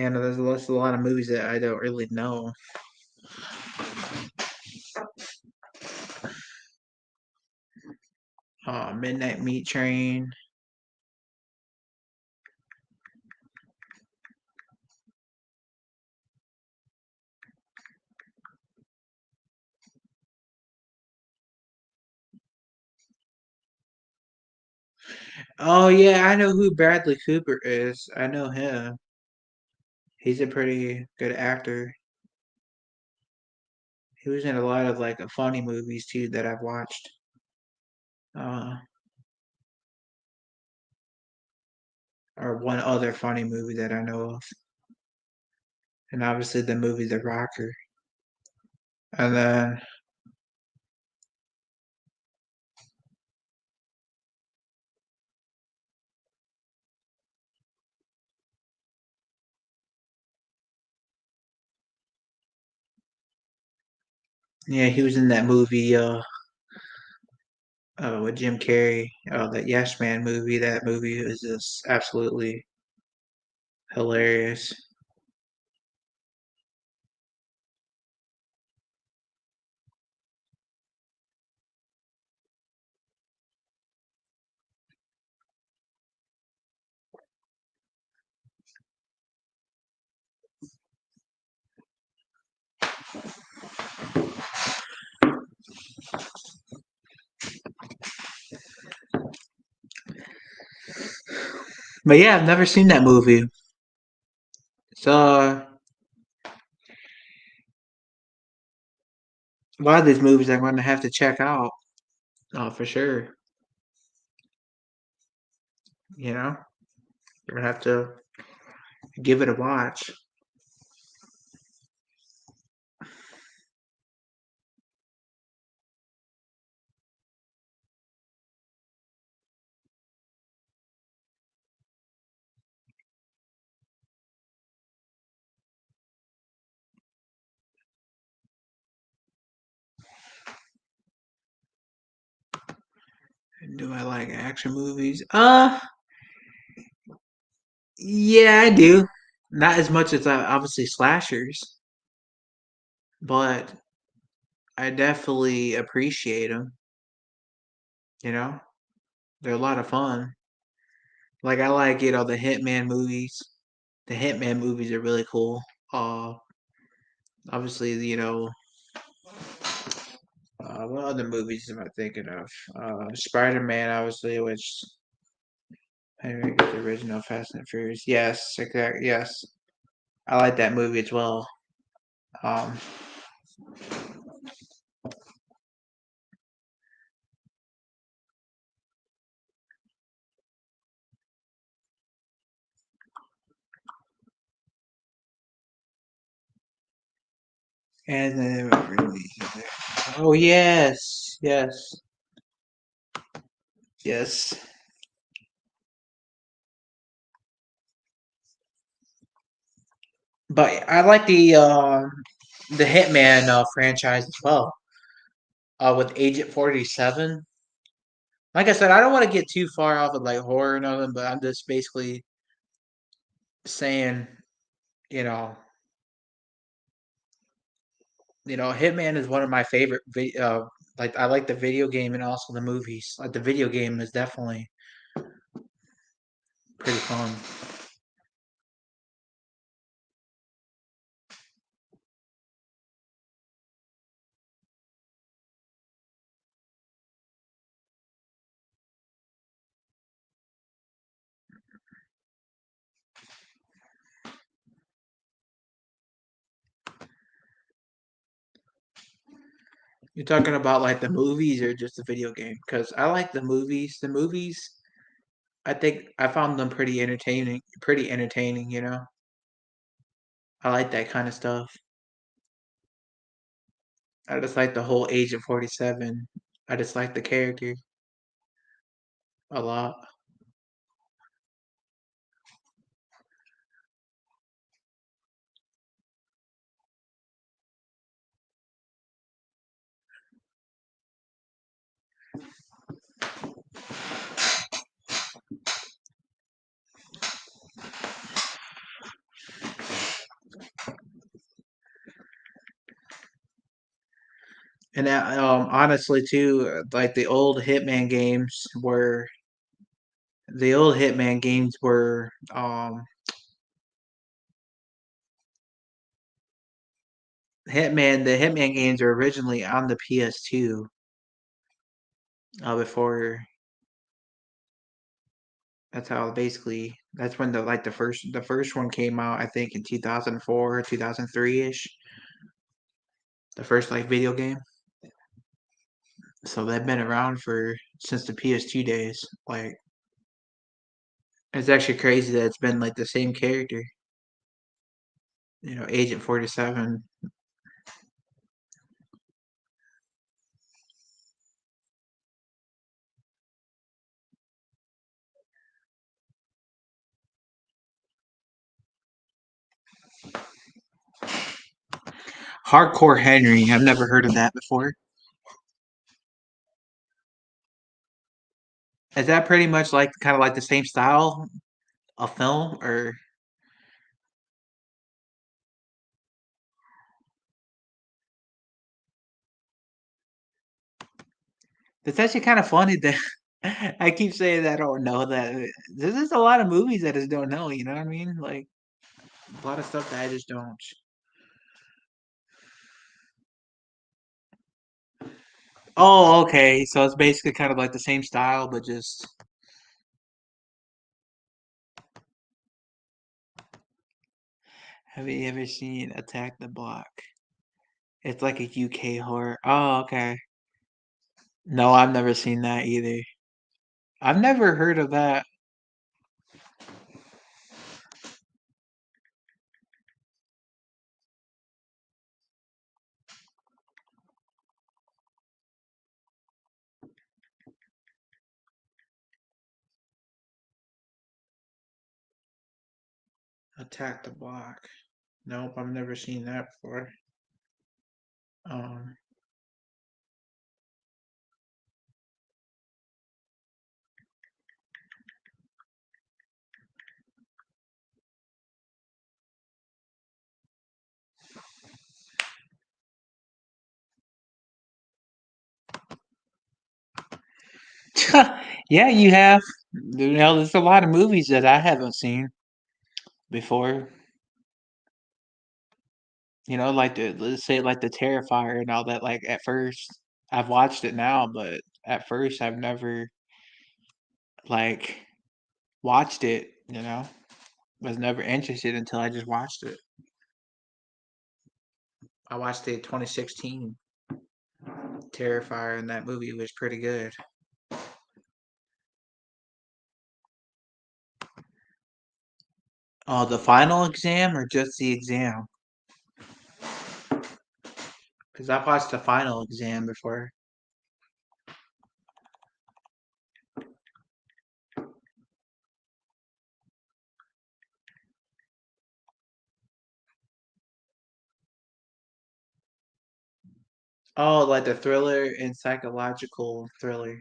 no, there's a lot of movies that I don't really know. Midnight Meat Train. Oh yeah, I know who Bradley Cooper is. I know him. He's a pretty good actor. He was in a lot of funny movies too that I've watched. Uh, or one other funny movie that I know of, and obviously the movie The Rocker. And then yeah, he was in that movie with Jim Carrey, that Yes Man movie. That movie was just absolutely hilarious. But yeah, I've never seen that movie. So a lot of these movies I'm going to have to check out. For sure. You know, you're gonna have to give it a watch. Do I like action movies? Yeah, I do. Not as much as obviously slashers, but I definitely appreciate them. You know, they're a lot of fun. Like I like, the Hitman movies. The Hitman movies are really cool. Uh, obviously, what other movies am I thinking of? Spider-Man, obviously, which Henry the original Fast and Furious. Yes, exactly. Yes, I like that movie as well. Um, and then what movies are there? Oh yes, yes, yes. But I like the Hitman franchise as well. With Agent 47. Like I said, I don't want to get too far off of like horror and all that, but I'm just basically saying, you know, Hitman is one of my favorite. Like I like the video game and also the movies. Like the video game is definitely pretty fun. You're talking about like the movies or just the video game? Because I like the movies. The movies, I think I found them pretty entertaining. Pretty entertaining, you know. I like that kind of stuff. I just like the whole Agent 47. I just like the character a lot. And honestly, too, like the old Hitman games were The Hitman games were originally on the PS2. Before That's how basically that's when the first one came out. I think in 2004, 2003 ish. The first like video game. So they've been around for since the PS2 days. Like it's actually crazy that it's been like the same character. Agent 47. Hardcore Henry. I've never heard of that before. Is that pretty much like kind of like the same style of film, or it's actually kind of funny that I keep saying that I don't know that. There's just a lot of movies that I just don't know. You know what I mean? Like a lot of stuff that I just don't. Oh, okay. So it's basically kind of like the same style, but just. Have you ever seen Attack the Block? It's like a UK horror. Oh, okay. No, I've never seen that either. I've never heard of that. Attack the Block. Nope, I've never seen that before. Um, Yeah, you have. There's a lot of movies that I haven't seen before. Like let's say like the Terrifier and all that. Like at first, I've watched it now, but at first I've never like watched it. Was never interested until I just watched it. I watched the 2016 Terrifier, and that movie was pretty good. Oh, the final exam or just the exam? Because I've watched the final exam before. Oh, like the thriller and psychological thriller.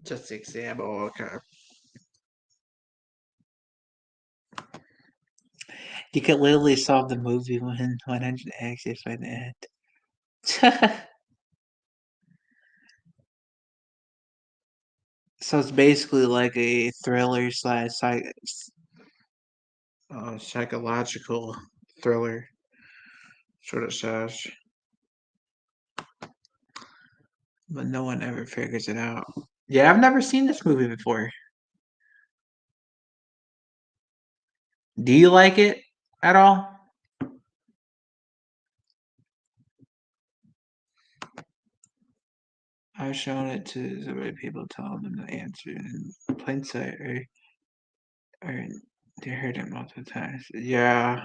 Just the exam. Oh, okay. You could literally solve the movie when 100 exits by the end. So it's basically like a thriller slash psychological thriller, sort of says. But no one ever figures it out. Yeah, I've never seen this movie before. Do you like it at all? I've shown it to so many people, telling them the answer in plain sight, or they heard it multiple times. Yeah,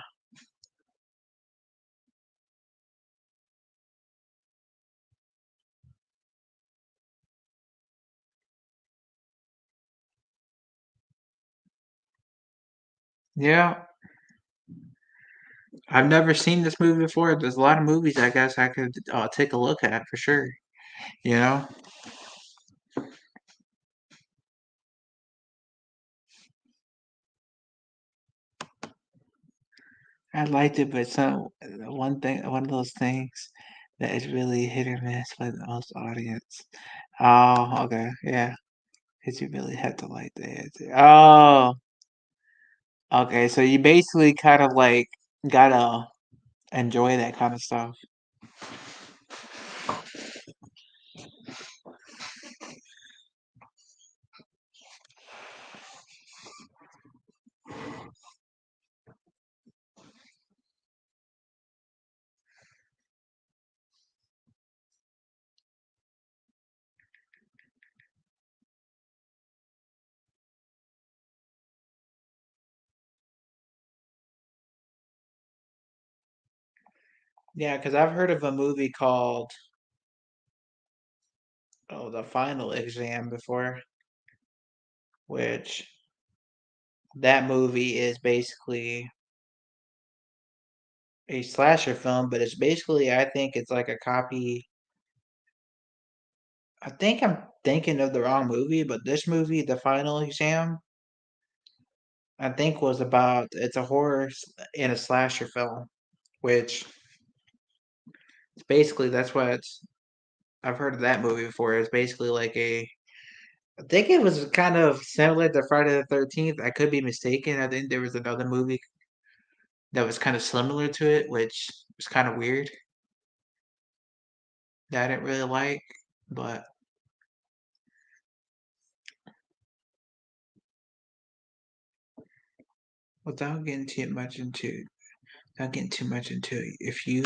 yeah. I've never seen this movie before. There's a lot of movies I guess I could take a look at for sure. You know, I liked it, but one of those things that is really hit or miss with most audience. Oh, okay, yeah, because you really have to like the answer. Oh, okay, so you basically kind of like gotta enjoy that kind of stuff. Yeah, because I've heard of a movie called The Final Exam before, which that movie is basically a slasher film, but it's basically I think it's like a copy. I think I'm thinking of the wrong movie, but this movie, The Final Exam, I think was about it's a in a slasher film, which basically that's what I've heard of that movie before. It's basically like I think it was kind of similar to Friday the 13th. I could be mistaken. I think there was another movie that was kind of similar to it, which was kind of weird that I didn't really like. But without getting too much into, not getting too much into it, if you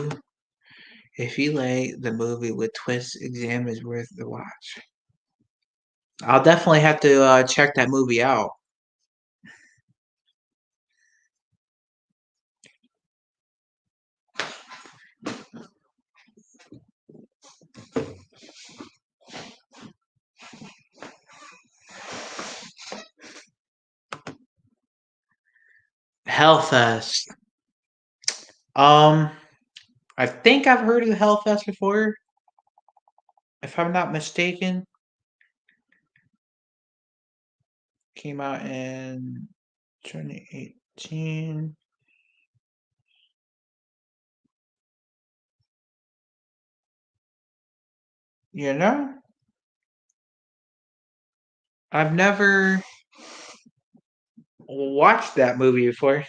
like the movie with twists, exam is worth the watch. I'll definitely have to check that movie out. Hellfest. Um, I think I've heard of Hellfest before, if I'm not mistaken. Came out in 2018. You know, I've never watched that movie before.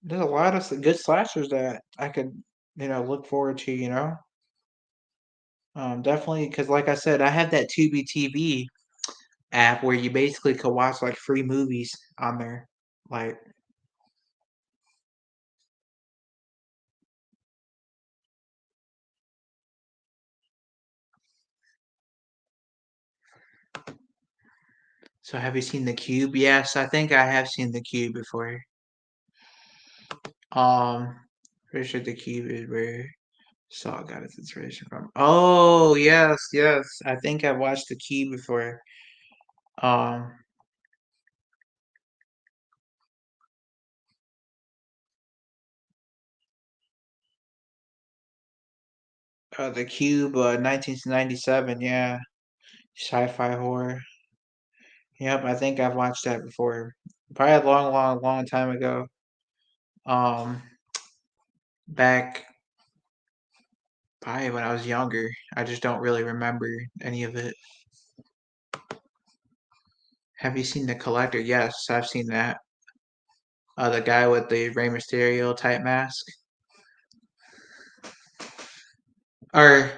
There's a lot of good slashers that I could, look forward to. Definitely because, like I said, I have that Tubi TV app where you basically could watch like free movies on there. Like, so have you seen The Cube? Yes, I think I have seen The Cube before. Um, pretty sure The Cube is where Saw got its inspiration from. Oh, yes, yes. I think I've watched The Cube before. Um, The Cube, 1997. Yeah, sci-fi horror. Yep, I think I've watched that before. Probably a long, long, long time ago. Um, back probably when I was younger. I just don't really remember any of it. Have you seen The Collector? Yes, I've seen that. The guy with the Rey Mysterio type mask. Or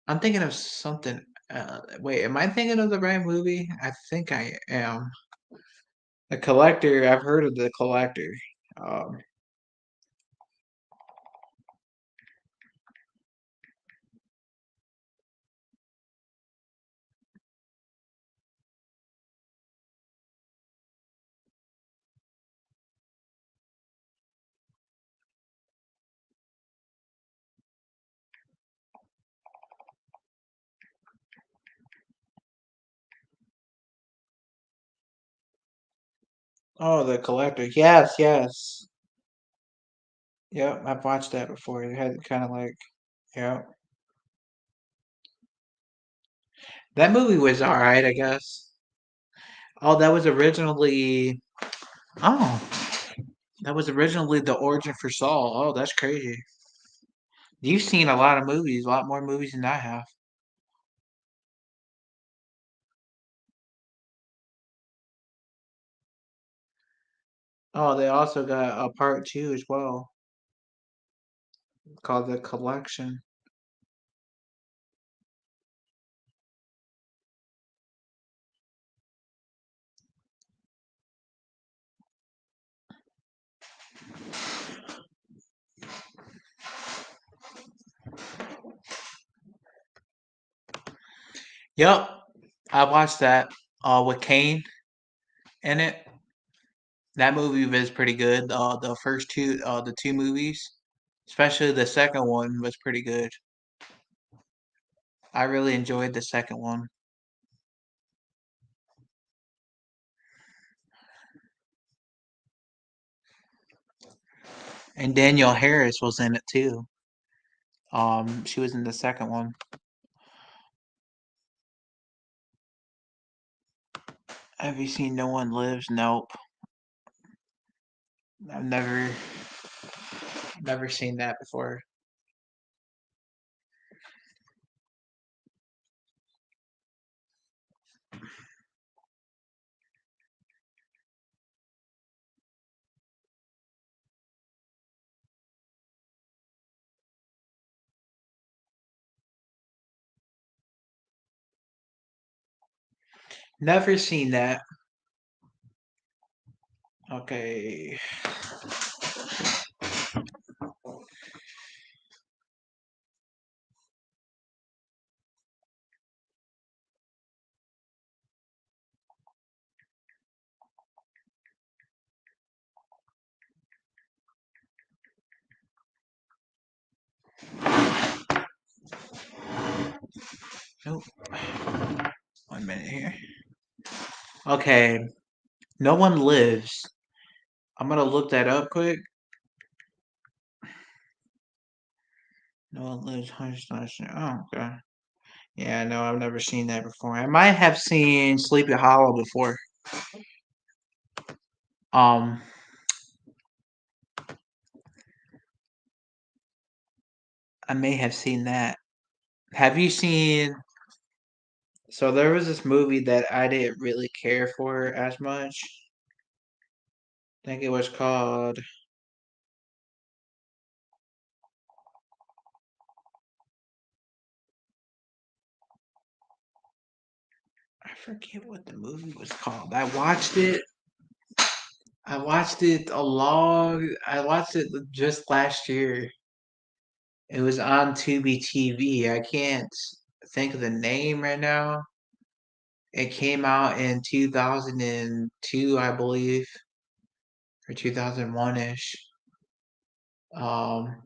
I'm thinking of something. Wait, am I thinking of the right movie? I think I am. The Collector. I've heard of The Collector. Um, oh, The Collector. Yes, yes. Yep, I've watched that before. It had kind of like, yeah. That movie was all right, I guess. Oh, oh, that was originally the origin for Saul. Oh, that's crazy. You've seen a lot of movies, a lot more movies than I have. Oh, they also got a part two as well called The Collection. Yep, I watched that. With Kane in it. That movie was pretty good. The first two, the two movies, especially the second one, was pretty good. I really enjoyed the second one, and Danielle Harris was in it too. She was in the second one. Have you seen No One Lives? Nope. I've never seen that before. Never seen that. Okay. Nope. 1 minute here. Okay. No One Lives. I'm gonna look that up quick. No One Lives. Oh, okay. Yeah, no, I've never seen that before. I might have seen Sleepy Hollow before. Um, I may have seen that. Have you seen? So there was this movie that I didn't really care for as much. I think it was called. I forget what the movie was called. I watched it. I watched it a long. I watched it just last year. It was on Tubi TV. I can't think of the name right now. It came out in 2002, I believe, or 2001 ish. Um,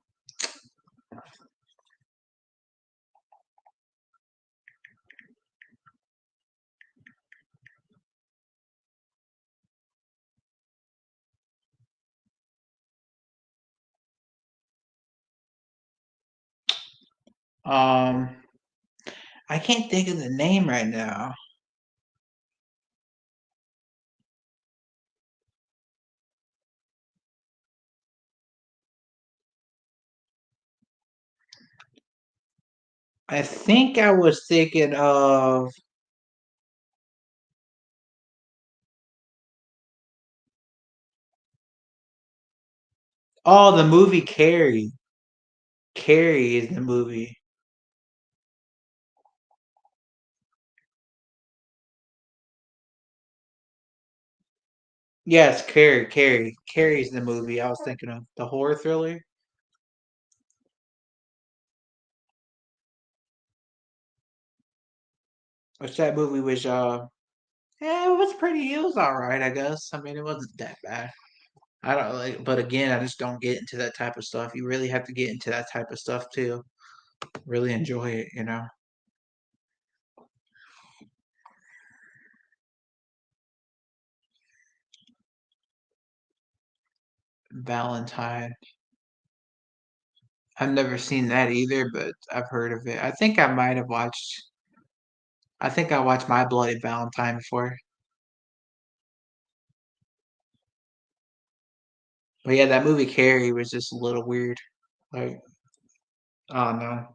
um, I can't think of the name right now. I think I was thinking of. Oh, the movie Carrie. Carrie is the movie. Yes, Carrie. Carrie. Carrie's the movie I was thinking of. The horror thriller. Which that movie was. Yeah, it was pretty. It was all right, I guess. I mean, it wasn't that bad. I don't like, but again, I just don't get into that type of stuff. You really have to get into that type of stuff to really enjoy it, you know. Valentine. I've never seen that either, but I've heard of it. I think I might have watched. I think I watched My Bloody Valentine before. But yeah, that movie Carrie was just a little weird. Like, oh no.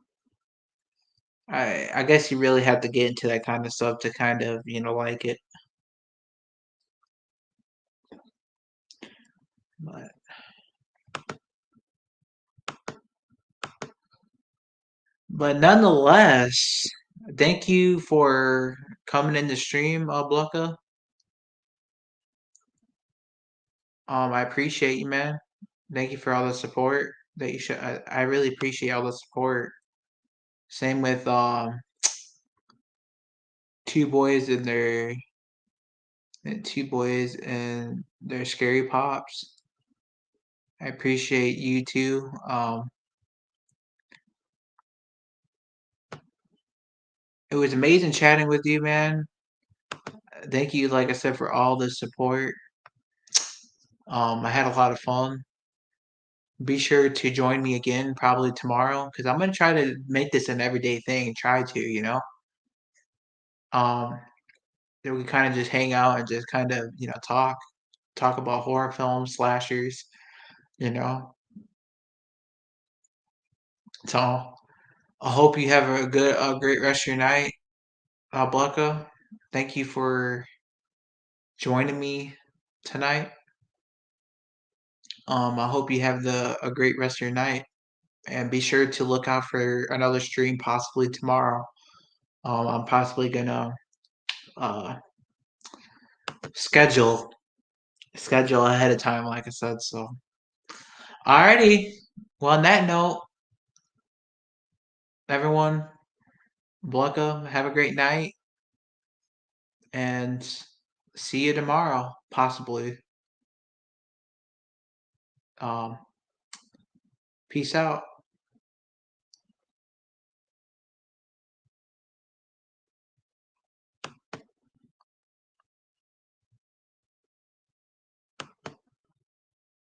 I guess you really have to get into that kind of stuff to kind of, like it. But but nonetheless, thank you for coming in the stream, Blucka. I appreciate you, man. Thank you for all the support that you should. I really appreciate all the support. Same with two boys and two boys and their scary pops. I appreciate you too. It was amazing chatting with you, man. Thank you, like I said, for all the support. I had a lot of fun. Be sure to join me again probably tomorrow because I'm gonna try to make this an everyday thing and try to, Um, that we kind of just hang out and just kind of, talk about horror films, slashers, you know. So I hope you have a great rest of your night, Blanca. Thank you for joining me tonight. I hope you have a great rest of your night, and be sure to look out for another stream possibly tomorrow. I'm possibly gonna uh, schedule schedule ahead of time, like I said. So, alrighty. Well, on that note, everyone, Blanca, have a great night, and see you tomorrow, possibly. Um, Peace out.